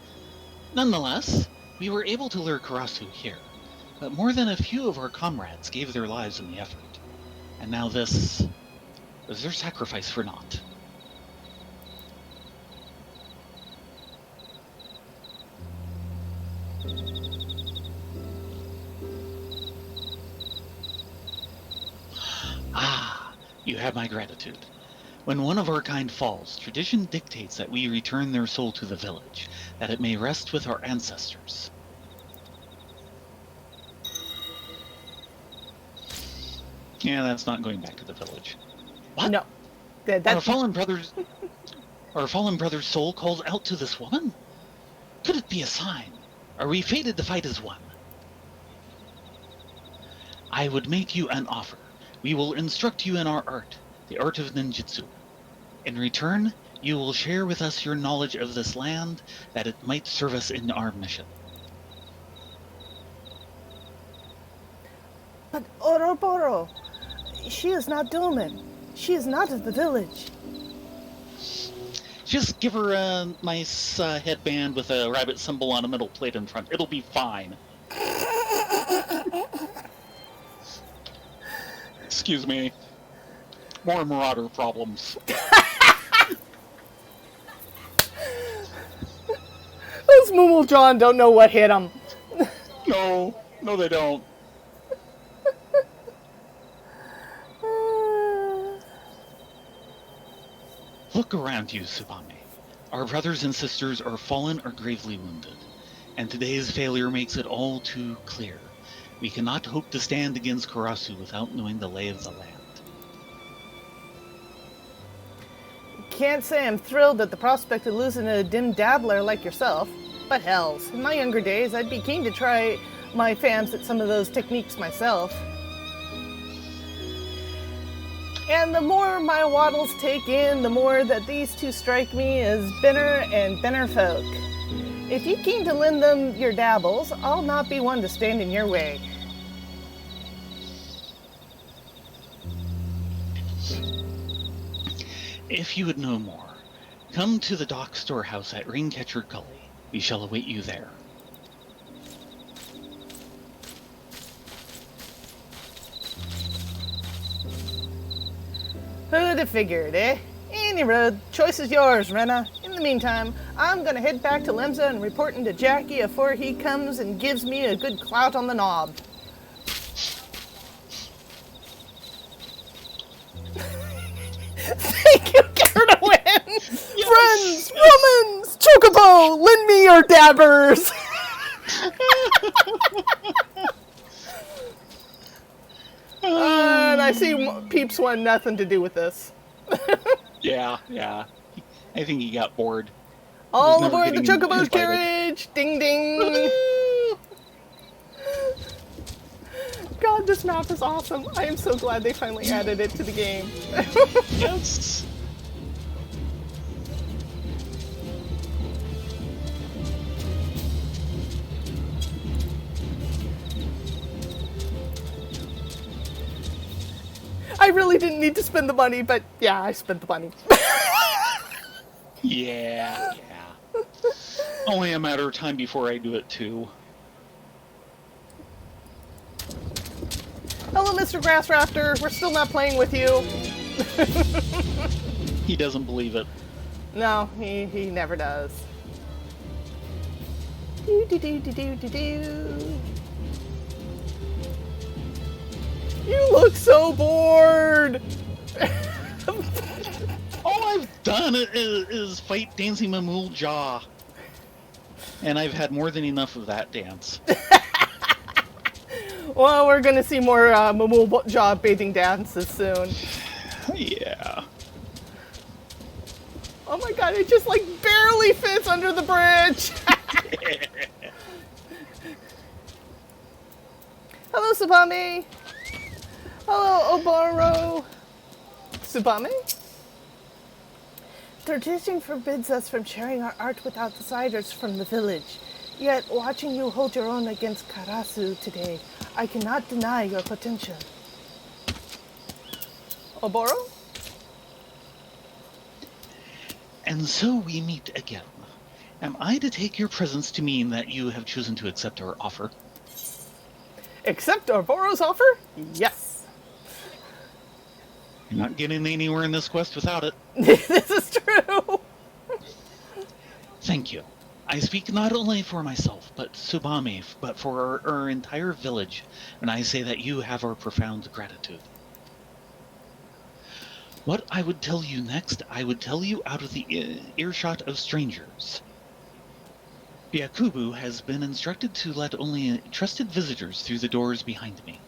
Speaker 1: Nonetheless, we were able to lure Karasu here, but more than a few of our comrades gave their lives in the effort. And now this was their sacrifice for naught. Ah, you have my gratitude. When one of our kind falls, tradition dictates that we return their soul to the village, that it may rest with our ancestors. Yeah, that's not going back to the village. What?
Speaker 2: No.
Speaker 1: Our fallen brother's soul calls out to this woman? Could it be a sign? Are we fated to fight as one? I would make you an offer. We will instruct you in our art, the art of ninjutsu. In return, you will share with us your knowledge of this land, that it might serve us in our mission.
Speaker 2: Ouroboros. She is not Dolman. She is not of the village.
Speaker 1: Just give her a nice headband with a rabbit symbol on a metal plate in front. It'll be fine. Excuse me. More marauder problems.
Speaker 2: Those Moomal John don't know what hit them.
Speaker 1: No, they don't. Look around you, Tsubame. Our brothers and sisters are fallen or gravely wounded, and today's failure makes it all too clear. We cannot hope to stand against Karasu without knowing the lay of the land.
Speaker 2: Can't say I'm thrilled at the prospect of losing a dim dabbler like yourself, but hells, in my younger days I'd be keen to try my fams at some of those techniques myself. And the more my waddles take in, the more that these two strike me as Benner and Benner folk. If you keen to lend them your dabbles, I'll not be one to stand in your way.
Speaker 1: If you would know more, come to the dock storehouse at Ringcatcher Gully. We shall await you there.
Speaker 2: Who'd have figured, eh? Any road, choice is yours, Renna. In the meantime, I'm gonna head back to Lemza and reportin' to Jackie afore he comes and gives me a good clout on the knob. Thank you, Carnowin! Yes. Friends, Romans, Chocobo, lend me your dabbers! And I see Peeps want nothing to do with this.
Speaker 1: Yeah. I think he got bored.
Speaker 2: All aboard the Chocobo's carriage! Ding ding! God, this map is awesome. I am so glad they finally added it to the game.
Speaker 1: Yes.
Speaker 2: I really didn't need to spend the money, but yeah, I spent the money.
Speaker 1: Yeah. Only a matter of time before I do it too.
Speaker 2: Hello, Mr. Grass Raptor. We're still not playing with you.
Speaker 1: He doesn't believe it.
Speaker 2: No, he never does. Do. You look so bored.
Speaker 1: All I've done is fight Dancing Mamool Jaw. And I've had more than enough of that dance.
Speaker 2: Well, we're going to see more Mamool Jaw bathing dances soon.
Speaker 1: Yeah.
Speaker 2: Oh my god, it just like barely fits under the bridge. Hello, Tsubame. Hello, Obaro. Tsubame? Tradition forbids us from sharing our art with outsiders from the village. Yet, watching you hold your own against Karasu today, I cannot deny your potential. Oboro?
Speaker 1: And so we meet again. Am I to take your presence to mean that you have chosen to accept our offer?
Speaker 2: Accept Oboro's offer? Yes.
Speaker 1: You're not getting anywhere in this quest without it.
Speaker 2: This is true.
Speaker 1: Thank you. I speak not only for myself, but Tsubame, but for our entire village, when I say that you have our profound gratitude. What I would tell you next, I would tell you out of the earshot of strangers. Byakubu has been instructed to let only trusted visitors through the doors behind me.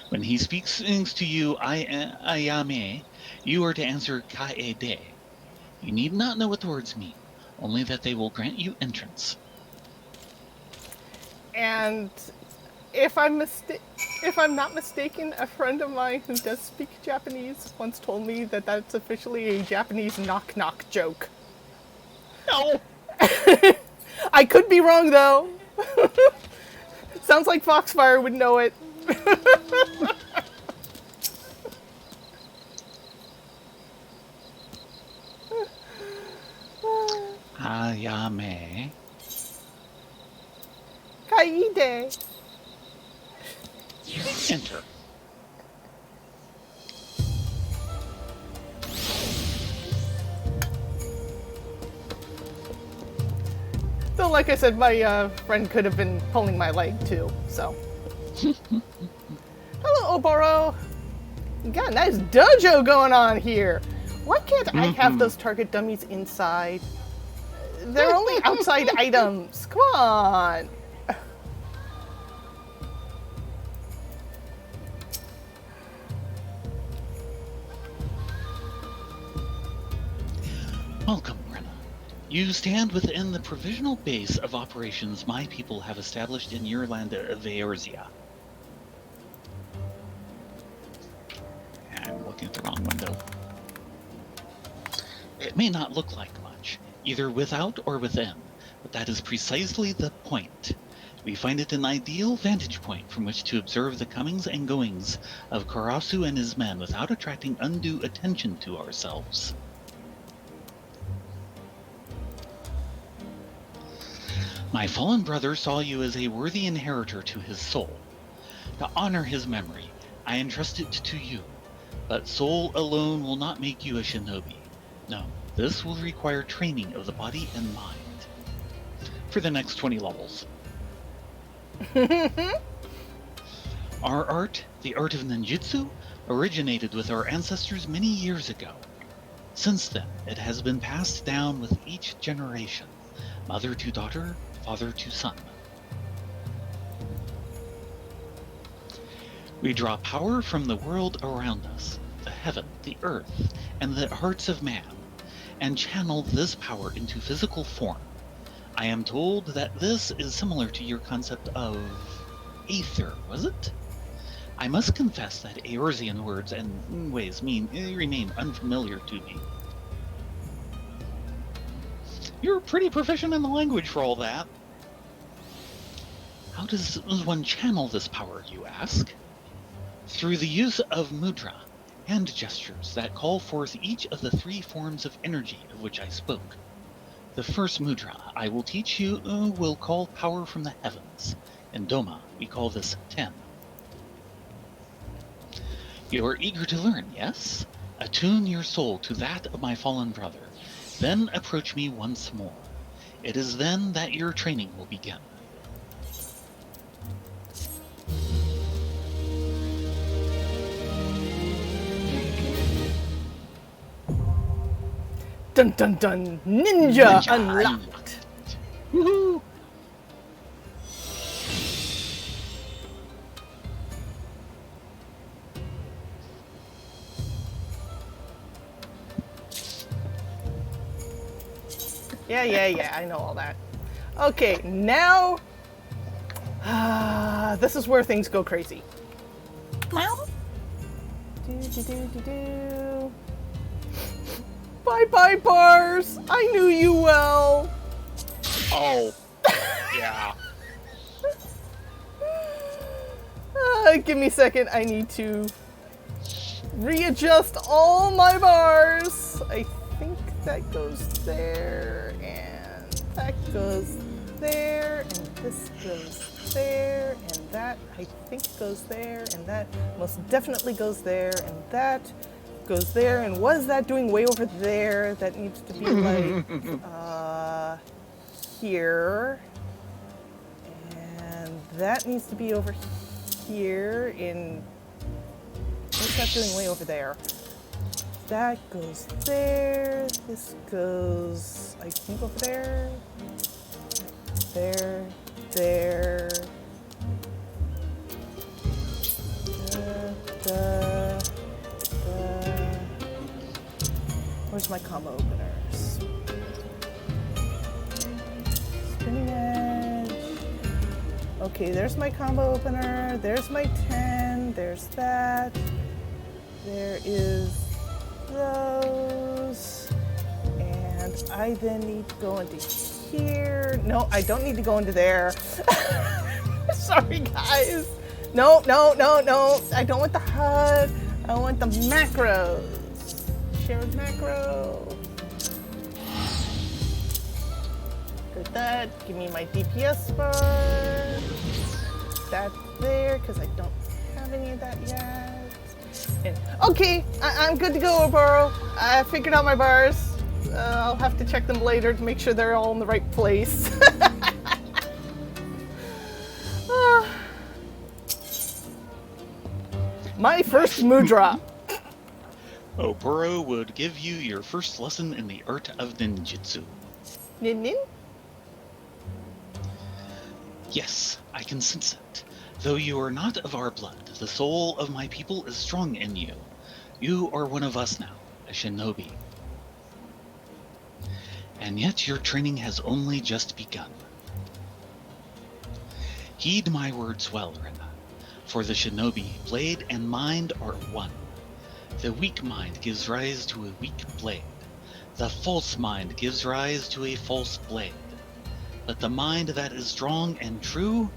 Speaker 1: When he speaks to you, Ayame, you are to answer Kaede. You need not know what the words mean, only that they will grant you entrance.
Speaker 2: And if I'm not mistaken, a friend of mine who does speak Japanese once told me that that's officially a Japanese knock-knock joke.
Speaker 1: No!
Speaker 2: I could be wrong, though. Sounds like Foxfire would know it.
Speaker 1: Ayame.
Speaker 2: Kaide.
Speaker 1: Enter.
Speaker 2: So, like I said, my friend could have been pulling my leg too. So, hello, Oboro. You got a nice dojo going on here. Why can't I have those target dummies inside? They're only outside items. Come on.
Speaker 1: Welcome, Brenna. You stand within the provisional base of operations my people have established in your land of Eorzea. I'm looking at the wrong window. It may not look like much, either without or within, but that is precisely the point. We find it an ideal vantage point from which to observe the comings and goings of Karasu and his men without attracting undue attention to ourselves. My fallen brother saw you as a worthy inheritor to his soul. To honor his memory, I entrust it to you, but soul alone will not make you a shinobi. No, this will require training of the body and mind for the next 20 levels. Our art, the art of ninjutsu, originated with our ancestors many years ago. Since then, it has been passed down with each generation, mother to daughter, father to son. We draw power from the world around us, the heaven, the earth, and the hearts of man, and channel this power into physical form. I am told that this is similar to your concept of aether, was it? I must confess that Eorzean words and ways remain unfamiliar to me. You're pretty proficient in the language for all that. How does one channel this power, you ask? Through the use of mudra, hand gestures that call forth each of the three forms of energy of which I spoke. The first mudra I will teach you will call power from the heavens. In Doma, we call this Ten. You are eager to learn, yes? Attune your soul to that of my fallen brother. Then approach me once more. It is then that your training will begin.
Speaker 2: Dun dun dun! Ninja unlocked!
Speaker 1: Woohoo!
Speaker 2: Yeah, I know all that. Okay, now... this is where things go crazy. Do. Bye-bye, bars! I knew you well!
Speaker 1: Oh, yeah.
Speaker 2: Give me a second, I need to readjust all my bars. I think that goes there, and that goes there, and this goes there, and that I think goes there, and that most definitely goes there, and that goes there, and what is that doing way over there? That needs to be like here, and that needs to be over here in what's that doing way over there? That goes there, this goes I think over there, there, where's my combo openers? Spinning edge. Okay, there's my combo opener. There's my 10. There's that. There is those. And I then need to go into here. No, I don't need to go into there. Sorry, guys. No, no, no, no. I don't want the HUD. I want the macros. Shared macro. Did that. Give me my DPS bar. That's there, because I don't have any of that yet. And, okay, I'm good to go, Oboro. I figured out my bars. I'll have to check them later to make sure they're all in the right place. My first mudra.
Speaker 1: Oboro would give you your first lesson in the art of ninjutsu.
Speaker 2: Nin nin?
Speaker 1: Yes, I can sense it. Though you are not of our blood, the soul of my people is strong in you. You are one of us now, a shinobi. And yet your training has only just begun. Heed my words well, Rena. For the shinobi, blade and mind are one. The weak mind gives rise to a weak blade. The false mind gives rise to a false blade. But the mind that is strong and true,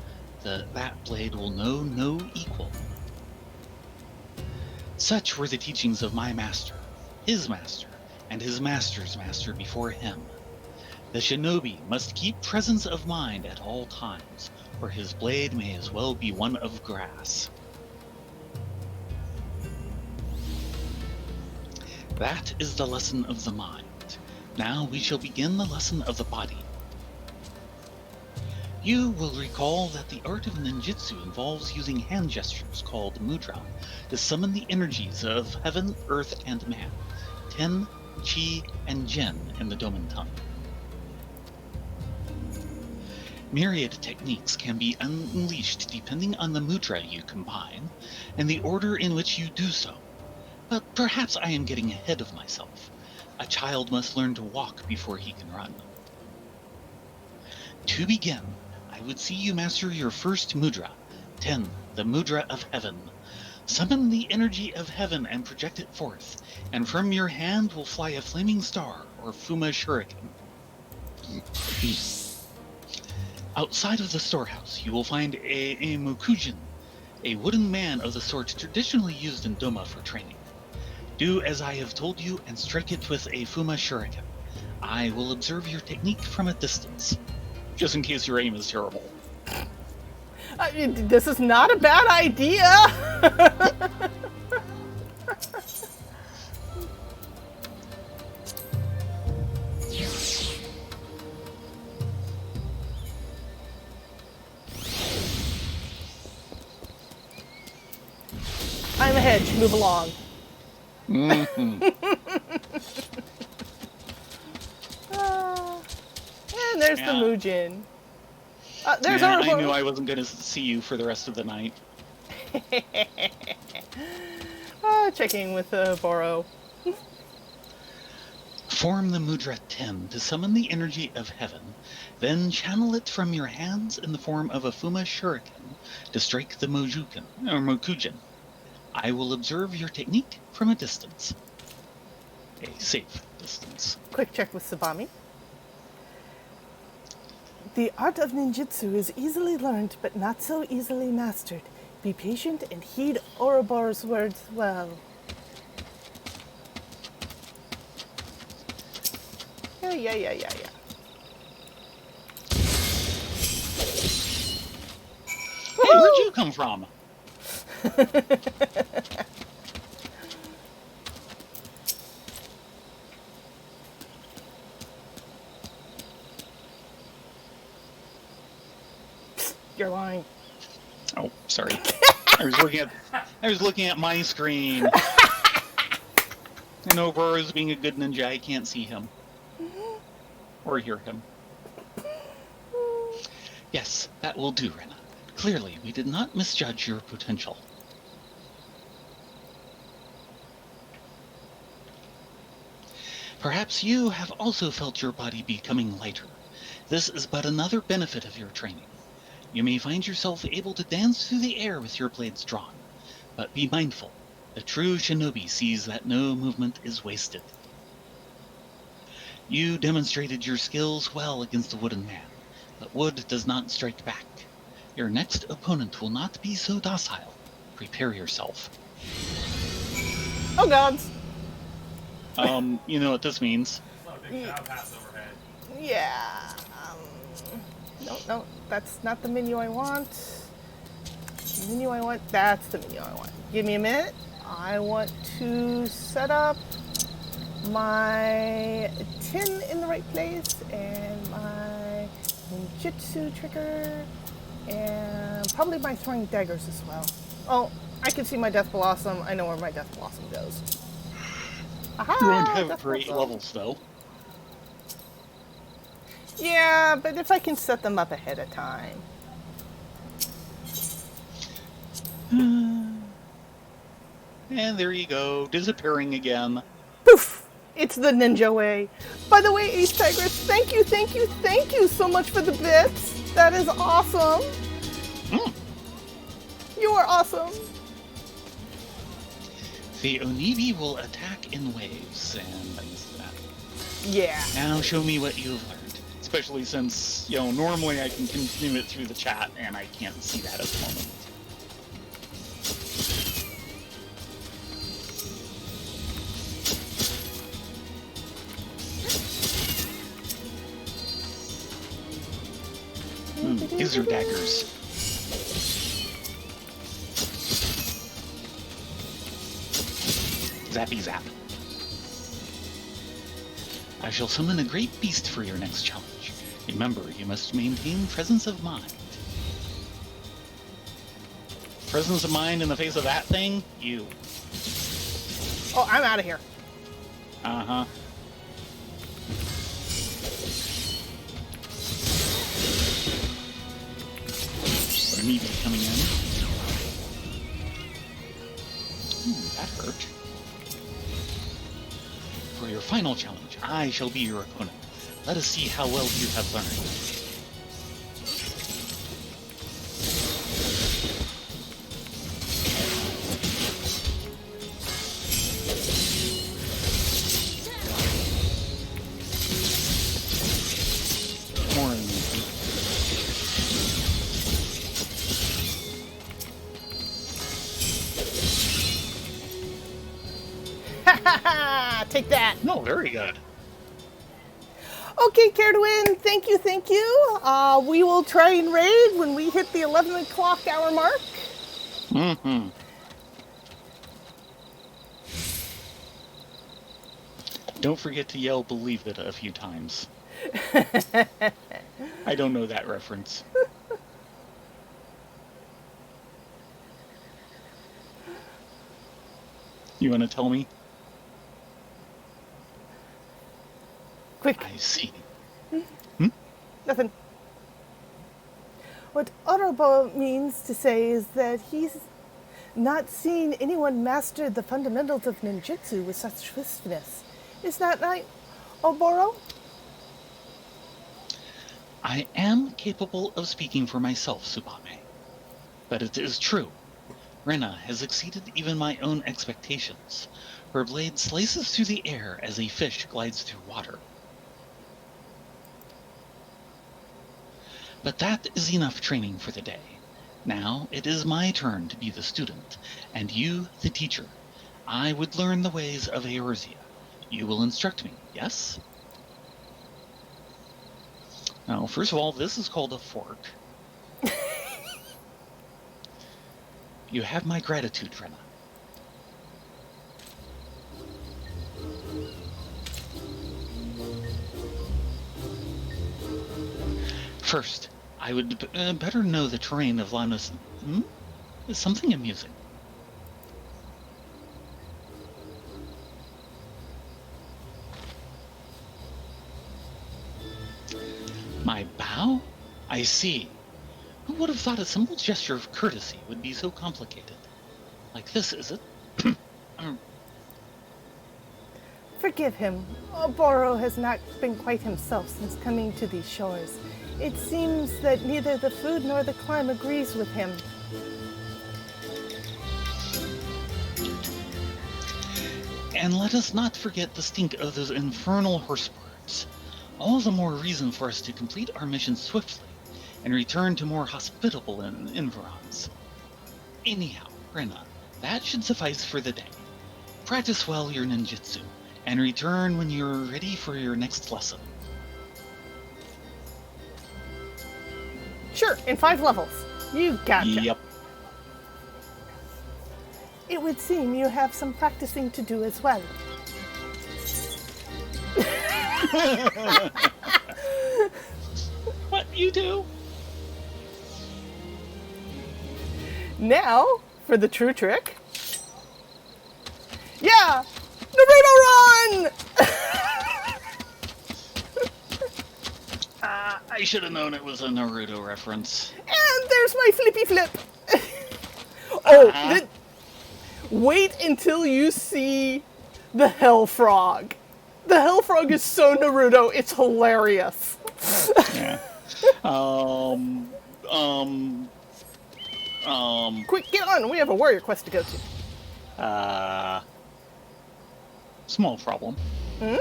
Speaker 1: that blade will know no equal. Such were the teachings of my master, and his master's master before him. The shinobi must keep presence of mind at all times, or his blade may as well be one of grass. That is the lesson of the mind. Now we shall begin the lesson of the body. You will recall that the art of ninjutsu involves using hand gestures called mudra to summon the energies of heaven, earth, and man, ten, chi, and jin in the Domin tongue. Myriad techniques can be unleashed depending on the mudra you combine and the order in which you do so. But perhaps I am getting ahead of myself. A child must learn to walk before he can run. To begin, I would see you master your first mudra, 10, the mudra of heaven. Summon the energy of heaven and project it forth, and from your hand will fly a flaming star, or Fuma Shuriken. Outside of the storehouse, you will find a Mokujin, a wooden man of the sort traditionally used in Doma for training. Do as I have told you and strike it with a Fuma Shuriken. I will observe your technique from a distance, just in case your aim is terrible.
Speaker 2: This is not a bad idea. I'm a hedge. Move along.
Speaker 1: Mm-hmm.
Speaker 2: And there's the Mujin. There's our.
Speaker 1: I knew I wasn't going to see you for the rest of the night.
Speaker 2: Checking with Boro.
Speaker 1: Form the Mudra 10 to summon the energy of heaven, then channel it from your hands in the form of a Fuma Shuriken to strike the Mokujin. I will observe your technique from a distance. A safe distance.
Speaker 2: Quick check with Sabami. The art of ninjutsu is easily learned, but not so easily mastered. Be patient and heed Ourobor's words well. Yeah.
Speaker 1: Hey, where'd you come from?
Speaker 2: You're lying.
Speaker 1: Oh, sorry. I was looking at my screen. And Oboro's being a good ninja, I can't see him. Or hear him. Yes, that will do, Rena. Clearly, we did not misjudge your potential. Perhaps you have also felt your body becoming lighter. This is but another benefit of your training. You may find yourself able to dance through the air with your blades drawn, but be mindful. The true shinobi sees that no movement is wasted. You demonstrated your skills well against the wooden man, but wood does not strike back. Your next opponent will not be so docile. Prepare yourself.
Speaker 2: Oh, gods.
Speaker 1: You know what this means.
Speaker 2: Yeah. No, that's not the menu I want. The menu I want, that's the menu I want. Give me a minute. I want to set up my tin in the right place and my ninjutsu trigger and probably my throwing daggers as well. Oh, I can see my Death Blossom. I know where my Death Blossom goes. Aha!
Speaker 1: You won't have
Speaker 2: Death
Speaker 1: for 8
Speaker 2: Blossom.
Speaker 1: levels, though.
Speaker 2: Yeah, but if I can set them up ahead of time.
Speaker 1: And there you go, disappearing again.
Speaker 2: Poof! It's the ninja way. By the way, Ace Tigress, thank you so much for the bits. That is awesome. You are awesome.
Speaker 1: The Onibi will attack in waves, and I missed that.
Speaker 2: Yeah.
Speaker 1: Now show me what you've learned. Especially since, normally I can continue it through the chat, and I can't see that at the moment. These are daggers. Zappy zap. I shall summon a great beast for your next challenge. Remember, you must maintain presence of mind. Presence of mind in the face of that thing? You.
Speaker 2: Oh, I'm out of here.
Speaker 1: Uh-huh. Onibi coming in. That hurt. For your final challenge, I shall be your opponent. Let us see how well you have learned. More Onibi.
Speaker 2: Take that.
Speaker 1: No, very good.
Speaker 2: Okay, Care to Win, thank you. We will try and raid when we hit the 11 o'clock hour mark.
Speaker 1: Mm-hmm. Don't forget to yell "believe it" a few times. I don't know that reference. You want to tell me?
Speaker 2: Quick.
Speaker 1: I see.
Speaker 2: Nothing. What Orobo means to say is that he's not seen anyone master the fundamentals of ninjutsu with such swiftness. Is that right, Oboro?
Speaker 1: I am capable of speaking for myself, Tsubame. But it is true. Rena has exceeded even my own expectations. Her blade slices through the air as a fish glides through water. But that is enough training for the day. Now it is my turn to be the student, and you the teacher. I would learn the ways of Eorzea. You will instruct me, yes? Now, first of all, this is called a fork. You have my gratitude, Rena. First, I would better know the terrain of Lanos. Is something amusing. My bow? I see. Who would have thought a simple gesture of courtesy would be so complicated? Like this, is it?
Speaker 2: Forgive him. Oboro has not been quite himself since coming to these shores. It seems that neither the food nor the climb agrees with him.
Speaker 1: And let us not forget the stink of those infernal horse birds. All the more reason for us to complete our mission swiftly. and return to more hospitable environs. Anyhow, Rena, that should suffice for the day. Practice well your ninjutsu, and return when you're ready for your next lesson.
Speaker 2: Sure, in 5 levels. You gotcha.
Speaker 1: Yep.
Speaker 2: It would seem you have some practicing to do as well.
Speaker 1: What, you do?
Speaker 2: Now, for the true trick. Yeah! Naruto run!
Speaker 1: I should have known it was a Naruto reference.
Speaker 2: And there's my flippy flip. Wait until you see the Hell Frog. The Hell Frog is so Naruto, it's hilarious.
Speaker 1: Yeah.
Speaker 2: Quick, get on. We have a warrior quest to go to.
Speaker 1: Small problem.
Speaker 2: Hmm?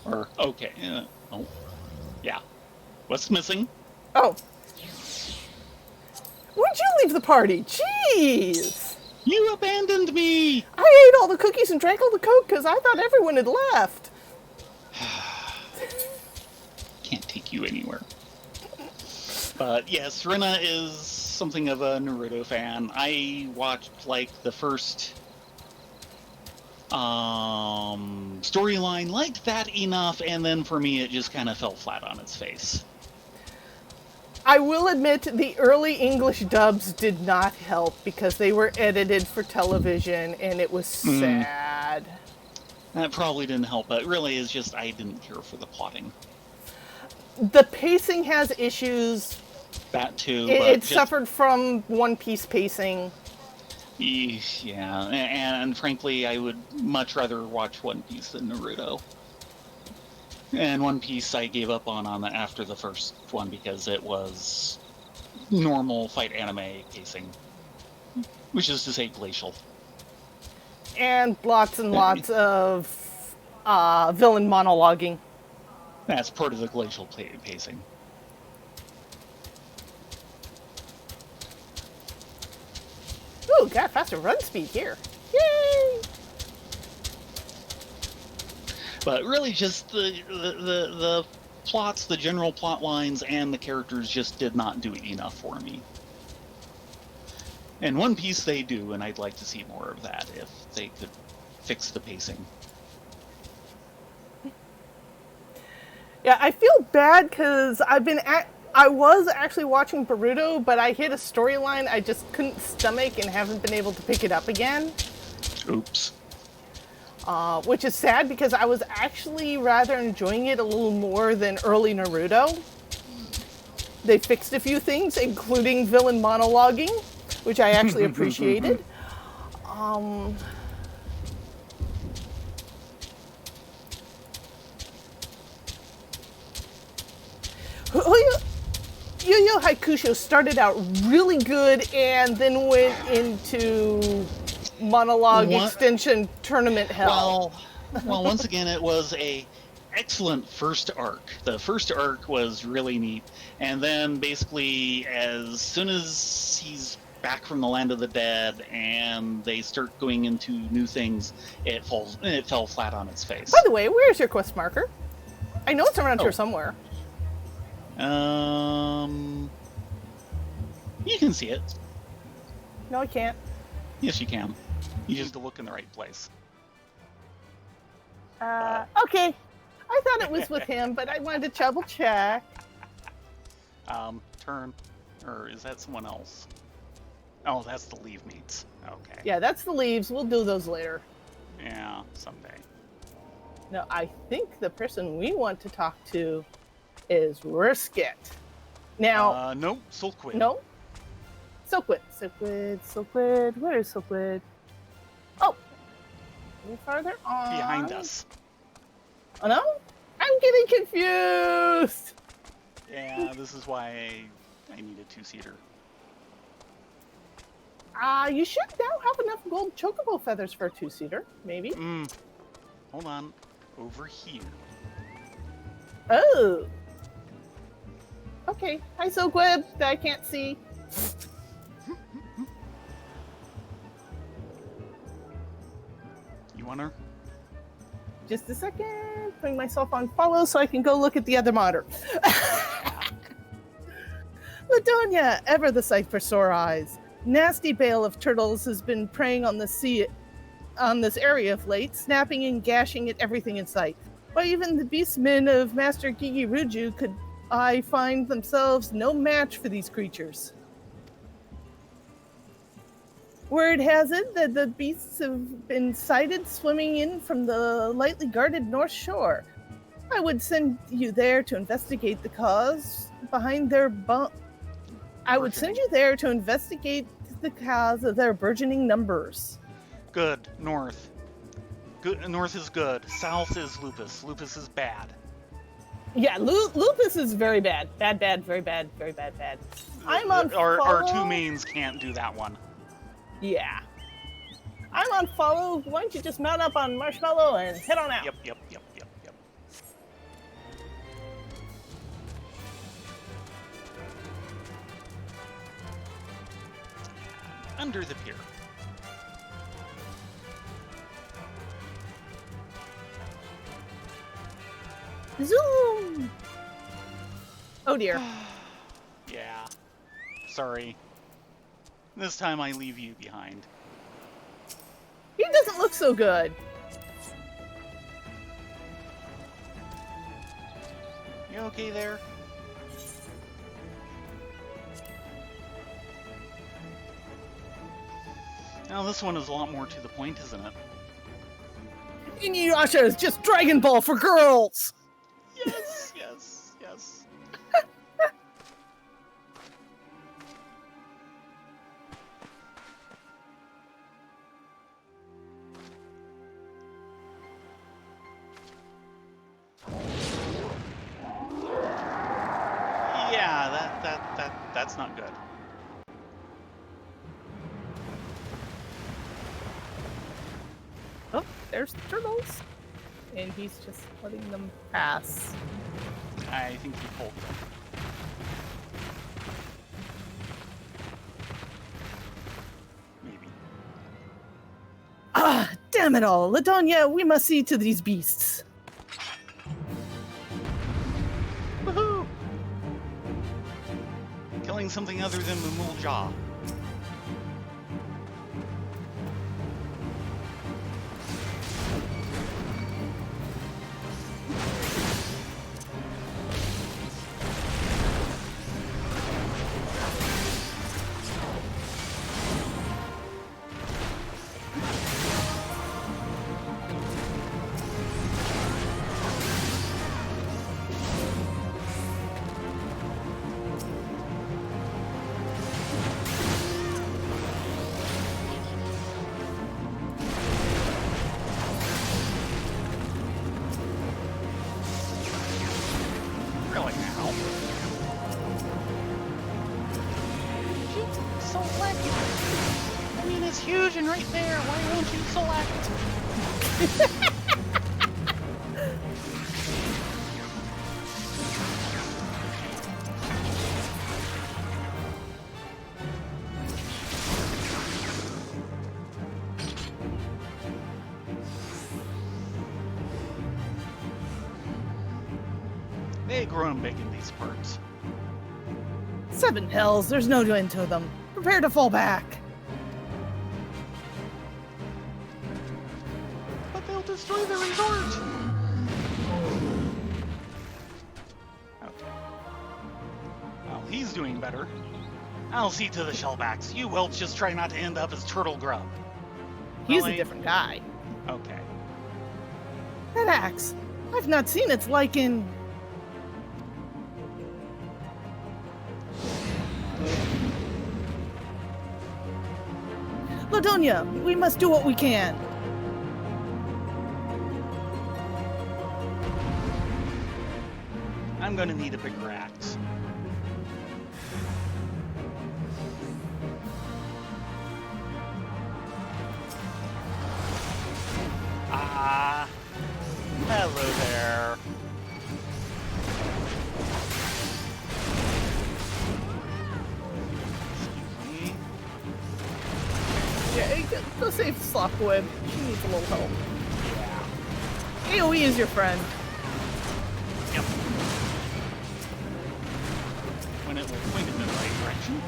Speaker 1: Or, okay. Oh. Yeah. What's missing?
Speaker 2: Oh. Why'd you leave the party? Jeez.
Speaker 1: You abandoned me!
Speaker 2: I ate all the cookies and drank all the Coke because I thought everyone had left.
Speaker 1: Can't take you anywhere. But yes, Rena is something of a Naruto fan. I watched like the first storyline, liked that enough, and then for me it just kind of fell flat on its face.
Speaker 2: I will admit the early English dubs did not help because they were edited for television and it was sad.
Speaker 1: That probably didn't help, but it really is just I didn't care for the plotting.
Speaker 2: The pacing has issues.
Speaker 1: That too.
Speaker 2: It suffered from One Piece pacing.
Speaker 1: Yeah, and frankly, I would much rather watch One Piece than Naruto. And One Piece I gave up on after the first one because it was normal fight anime pacing, which is to say glacial.
Speaker 2: And lots and lots of villain monologuing.
Speaker 1: That's part of the glacial pacing.
Speaker 2: Ooh, got faster run speed here. Yay!
Speaker 1: But really just the plots, the general plot lines, and the characters just did not do enough for me. In One Piece they do, and I'd like to see more of that if they could fix the pacing.
Speaker 2: Yeah, I feel bad because I was actually watching Boruto, but I hit a storyline I just couldn't stomach and haven't been able to pick it up again.
Speaker 1: Oops.
Speaker 2: Which is sad because I was actually rather enjoying it a little more than early Naruto. They fixed a few things, including villain monologuing, which I actually appreciated. Yu Yu Hakusho started out really good and then went into monologue extension tournament hell.
Speaker 1: Well, once again, it was a excellent first arc. The first arc was really neat, and then basically, as soon as he's back from the land of the dead and they start going into new things, it fell flat on its face.
Speaker 2: By the way, where's your quest marker? I know it's around here somewhere.
Speaker 1: You can see it.
Speaker 2: No, I can't.
Speaker 1: Yes, you can. You just have to look in the right place.
Speaker 2: Okay. I thought it was with him, but I wanted to double check.
Speaker 1: Turn. Or is that someone else? Oh, that's the leave meets. Okay.
Speaker 2: Yeah, that's the leaves. We'll do those later.
Speaker 1: Yeah, someday.
Speaker 2: No, I think the person we want to talk to is Risket. Now...
Speaker 1: nope, Silkwood.
Speaker 2: No? Silkwood. Where is Silkwood? Oh! A little farther on.
Speaker 1: Behind us.
Speaker 2: Oh, no? I'm getting confused!
Speaker 1: Yeah, this is why I need a two-seater.
Speaker 2: You should now have enough gold chocobo feathers for a two-seater, maybe.
Speaker 1: Hold on. Over here.
Speaker 2: Oh! Okay, hi Silkweb that I can't see.
Speaker 1: You want her?
Speaker 2: Just a second. Putting myself on follow so I can go look at the other monitor. Ladonia, ever the sight for sore eyes. Nasty bale of turtles has been preying on the sea on this area of late, snapping and gashing at everything in sight. Why even the beastmen of Master Gigi Ruju could find themselves no match for these creatures. Word has it that the beasts have been sighted swimming in from the lightly guarded North Shore. I would send you there to investigate the cause behind their of their burgeoning numbers.
Speaker 1: Good. North. Good. North is good. South is Lupus. Lupus is bad.
Speaker 2: Yeah, Lupus is very bad. Bad, very bad, very bad, bad. I'm on follow.
Speaker 1: Our two mains can't do that one.
Speaker 2: Yeah. I'm on follow. Why don't you just mount up on Marshmallow and head on out?
Speaker 1: Yep. Under the pier.
Speaker 2: Zoom! Oh dear.
Speaker 1: Yeah. Sorry. This time I leave you behind.
Speaker 2: He doesn't look so good.
Speaker 1: You okay there? Now this one is a lot more to the point, isn't it?
Speaker 2: Inuyasha is just Dragon Ball for girls!
Speaker 1: Yes. Yeah, that's not good.
Speaker 2: Oh, there's the turtles. And he's just letting them pass.
Speaker 1: I think he pulled them. Maybe.
Speaker 2: Ah, damn it all. Ladonia, we must see to these beasts.
Speaker 1: Woohoo! Killing something other than Mumul Jaw. Really now? Select it! I mean, it's huge and right there. Why won't you select? They grown big in these parts.
Speaker 2: 7 hells, there's no end to them. Prepare to fall back.
Speaker 1: But they'll destroy the resort! Okay. Well, he's doing better. I'll see to the shellbacks. You whelps just try not to end up as turtle grub.
Speaker 2: He's
Speaker 1: Really?
Speaker 2: a different guy.
Speaker 1: Okay.
Speaker 2: That axe, I've not seen its like in... Ladonia, we must do what we can.
Speaker 1: I'm gonna need a bigger axe. Ah, hello there.
Speaker 2: Softwood. She needs a little help. AoE is your friend.
Speaker 1: Yep. When it will point in the right direction.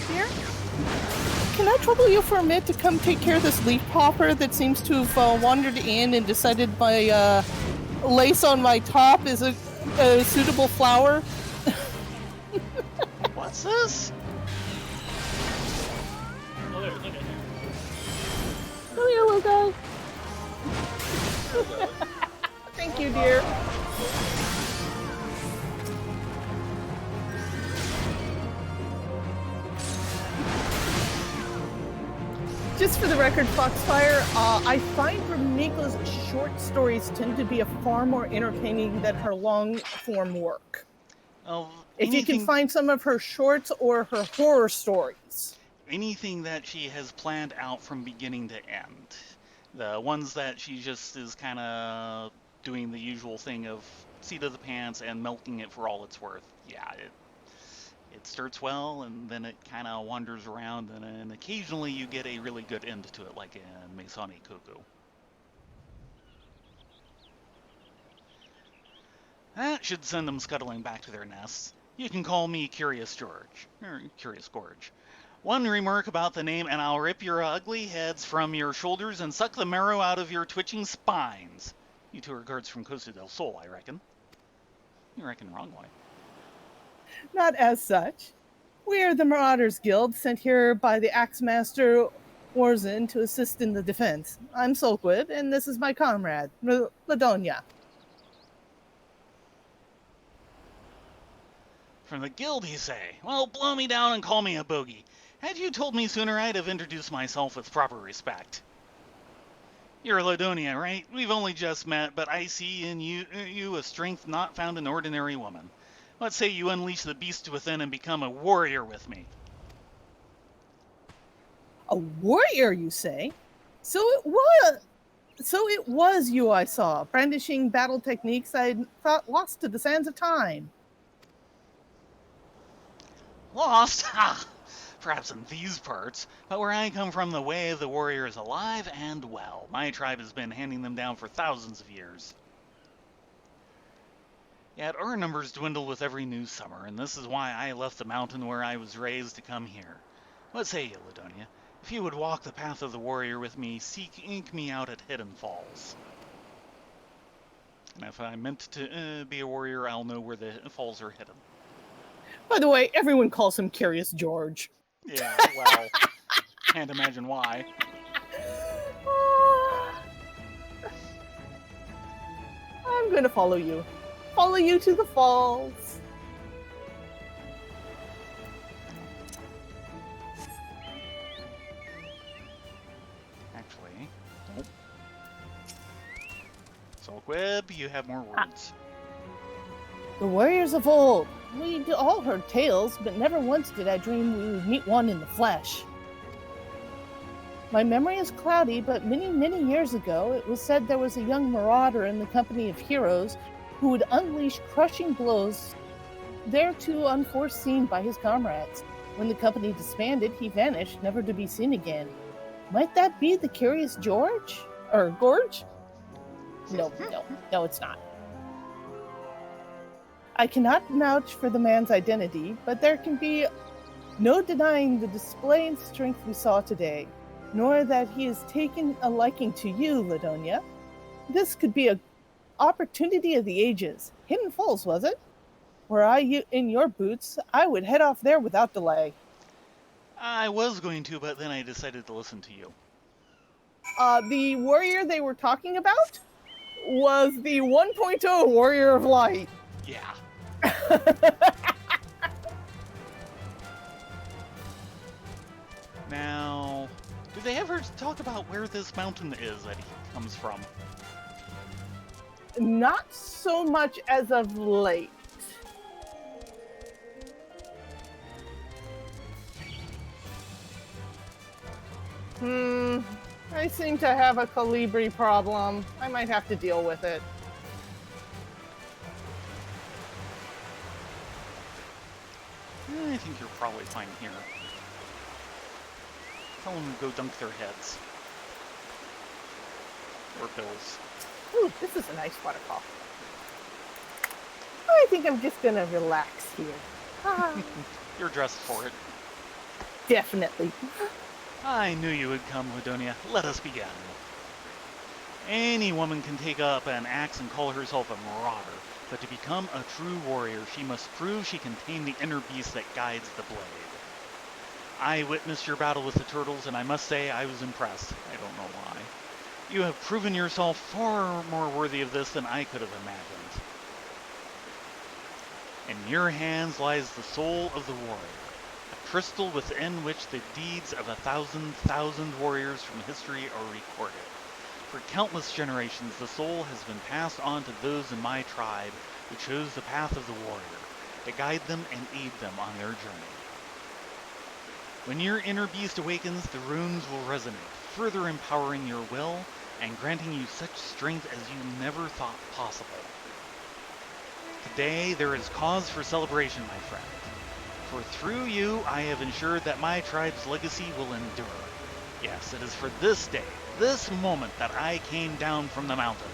Speaker 2: Here? Can I trouble you for a minute to come take care of this leaf popper that seems to have wandered in and decided my lace on my top is a suitable flower?
Speaker 1: What's this? Oh, there, look at it.
Speaker 2: Oh, yellow guy. Thank you, dear. Just for the record, Foxfire, I find Remiko's short stories tend to be far more entertaining than her long-form work. If you can find some of her shorts or her horror stories.
Speaker 1: Anything that she has planned out from beginning to end. The ones that she just is kind of doing the usual thing of seat of the pants and milking it for all it's worth. Yeah, it starts well, and then it kind of wanders around, and occasionally you get a really good end to it, like in Masoni Cuckoo. That should send them scuttling back to their nests. You can call me Curious George, or Curious Gorge. One remark about the name, and I'll rip your ugly heads from your shoulders and suck the marrow out of your twitching spines. You two are guards from Costa del Sol, I reckon. You reckon the wrong way.
Speaker 2: Not as such. We are the Marauders Guild, sent here by the Axemaster Orzin to assist in the defense. I'm Sulkwood, and this is my comrade, Ladonia.
Speaker 1: From the guild, you say? Well, blow me down and call me a bogey. Had you told me sooner, I'd have introduced myself with proper respect. You're Ladonia, right? We've only just met, but I see in you a strength not found in ordinary woman. Let's say you unleash the beast within and become a warrior with me.
Speaker 2: A warrior, you say? So it was you I saw, brandishing battle techniques I'd thought lost to the sands of time.
Speaker 1: Lost? Ha! Perhaps in these parts, but where I come from, the way of the warrior is alive and well. My tribe has been handing them down for thousands of years. Yet our numbers dwindle with every new summer, and this is why I left the mountain where I was raised to come here. What say you, Ladonia? If you would walk the path of the warrior with me, seek me out at Hidden Falls. And if I meant to be a warrior, I'll know where the falls are hidden.
Speaker 2: By the way, everyone calls him Curious George.
Speaker 1: Yeah, well, can't imagine why.
Speaker 2: I'm going to follow you. Follow you to the falls.
Speaker 1: Actually, nope. Sulkwib, you have more words.
Speaker 2: The warriors of old. We'd all heard tales, but never once did I dream we would meet one in the flesh. My memory is cloudy, but many, many years ago, it was said there was a young marauder in the company of heroes who would unleash crushing blows thereto unforeseen by his comrades. When the company disbanded, he vanished, never to be seen again. Might that be the Curious George? Or Gorge? No, it's not. I cannot vouch for the man's identity, but there can be no denying the display and strength we saw today, nor that he has taken a liking to you, Ladonia. This could be an opportunity of the ages. Hidden Falls, was it? Were I in your boots, I would head off there without delay.
Speaker 1: I was going to, but then I decided to listen to you.
Speaker 2: The warrior they were talking about was the 1.0 Warrior of Light.
Speaker 1: Yeah. Now, do they ever talk about where this mountain is that he comes from?
Speaker 2: Not so much as of late. I seem to have a Calibri problem. I might have to deal with it.
Speaker 1: I think you're probably fine here. Tell them to go dunk their heads. Or bills.
Speaker 2: Ooh, this is a nice waterfall. I think I'm just gonna relax here.
Speaker 1: You're dressed for it.
Speaker 2: Definitely.
Speaker 1: I knew you would come, Ladonia. Let us begin. Any woman can take up an axe and call herself a marauder, but to become a true warrior, she must prove she can tame the inner beast that guides the blade. I witnessed your battle with the turtles, and I must say I was impressed. I don't know why. You have proven yourself far more worthy of this than I could have imagined. In your hands lies the soul of the warrior, a crystal within which the deeds of 1,000 warriors from history are recorded. For countless generations, the soul has been passed on to those in my tribe who chose the path of the warrior, to guide them and aid them on their journey. When your inner beast awakens, the runes will resonate, further empowering your will and granting you such strength as you never thought possible. Today, there is cause for celebration, my friend. For through you, I have ensured that my tribe's legacy will endure. Yes, it is for this day, this moment, that I came down from the mountain.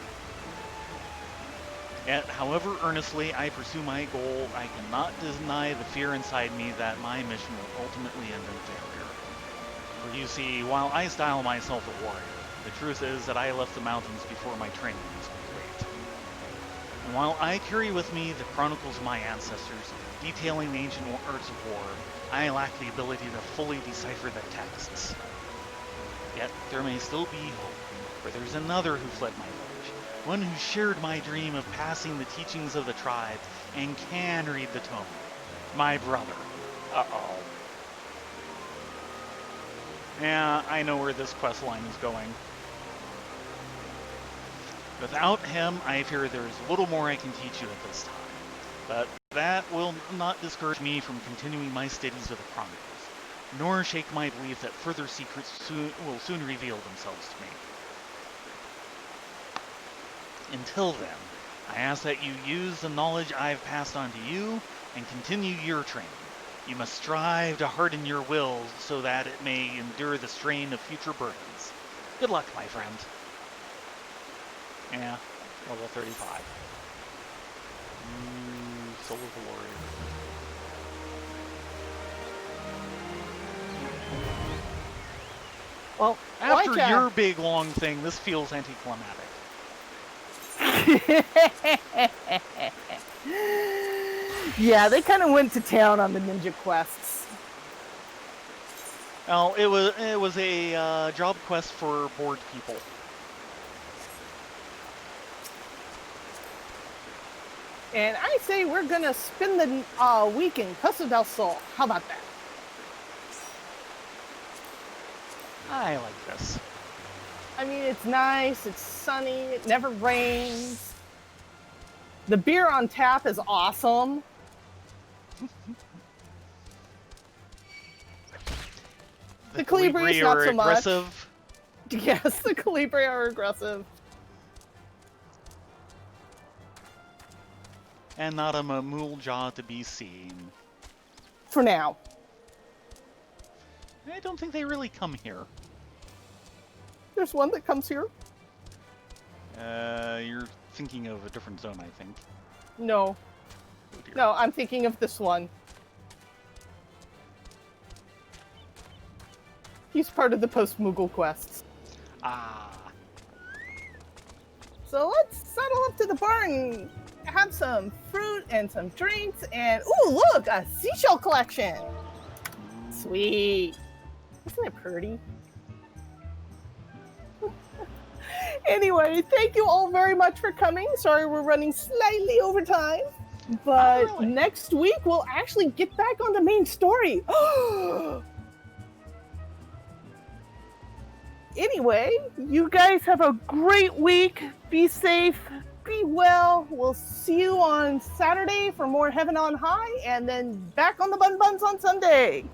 Speaker 1: Yet, however earnestly I pursue my goal, I cannot deny the fear inside me that my mission will ultimately end in failure. For you see, while I style myself a warrior, the truth is that I left the mountains before my training was complete. And while I carry with me the chronicles of my ancestors, detailing the ancient arts of war, I lack the ability to fully decipher the texts. Yet there may still be hope, for there's another who fled my village, one who shared my dream of passing the teachings of the tribe and can read the tome. My brother. Uh-oh. Yeah, I know where this quest line is going. Without him, I fear there is little more I can teach you at this time. But that will not discourage me from continuing my studies of the Chronicles, nor shake my belief that further secrets will soon reveal themselves to me. Until then, I ask that you use the knowledge I've passed on to you and continue your training. You must strive to harden your will so that it may endure the strain of future burdens. Good luck, my friend. Yeah, level 35. Soul of the Warrior.
Speaker 2: Well,
Speaker 1: after your big long thing, this feels anticlimactic.
Speaker 2: Yeah, they kind of went to town on the ninja quests.
Speaker 1: Well, it was a job quest for bored people.
Speaker 2: And I say we're gonna spend the week in Costa del Sol. How about that?
Speaker 1: I like this.
Speaker 2: I mean, it's nice, it's sunny, it never rains. The beer on tap is awesome. The Calibri not so
Speaker 1: aggressive.
Speaker 2: Much. Yes, the Calibri are aggressive.
Speaker 1: And not a Mamul jaw to be seen.
Speaker 2: For now.
Speaker 1: I don't think they really come here.
Speaker 2: There's one that comes here.
Speaker 1: You're thinking of a different zone, I think.
Speaker 2: No.
Speaker 1: Oh dear.
Speaker 2: No, I'm thinking of this one. He's part of the post-Moogle quests.
Speaker 1: Ah.
Speaker 2: So let's settle up to the bar and have some fruit and some drinks and, ooh, look, a seashell collection. Sweet. Isn't it pretty? Anyway, thank you all very much for coming. Sorry we're running slightly over time. But
Speaker 1: really.
Speaker 2: Next week we'll actually get back on the main story. Anyway, you guys have a great week. Be safe. Be well. We'll see you on Saturday for more Heaven on High, and then back on the Bun Buns on Sunday.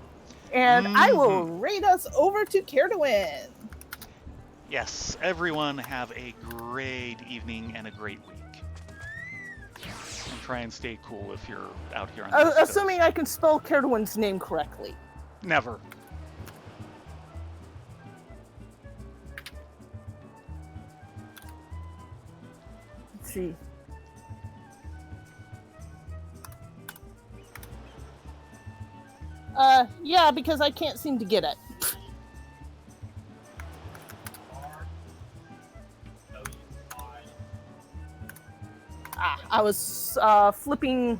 Speaker 2: And I will rate us over to Care to Win.
Speaker 1: Yes, everyone have a great evening and a great week. And try and stay cool if you're out here on the West Coast.
Speaker 2: Assuming I can spell Care to Win's name correctly.
Speaker 1: Never.
Speaker 2: Let's see. Yeah, because I can't seem to get it. I was flipping.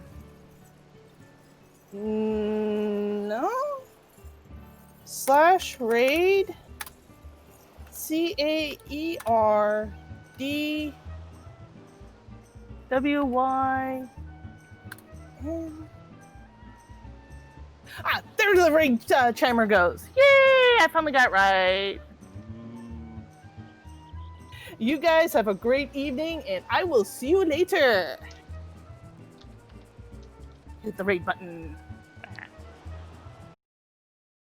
Speaker 2: No. /raid CAERDWYN. There's the ring chimer goes. Yay! I finally got it right. You guys have a great evening, and I will see you later. Hit the rate button.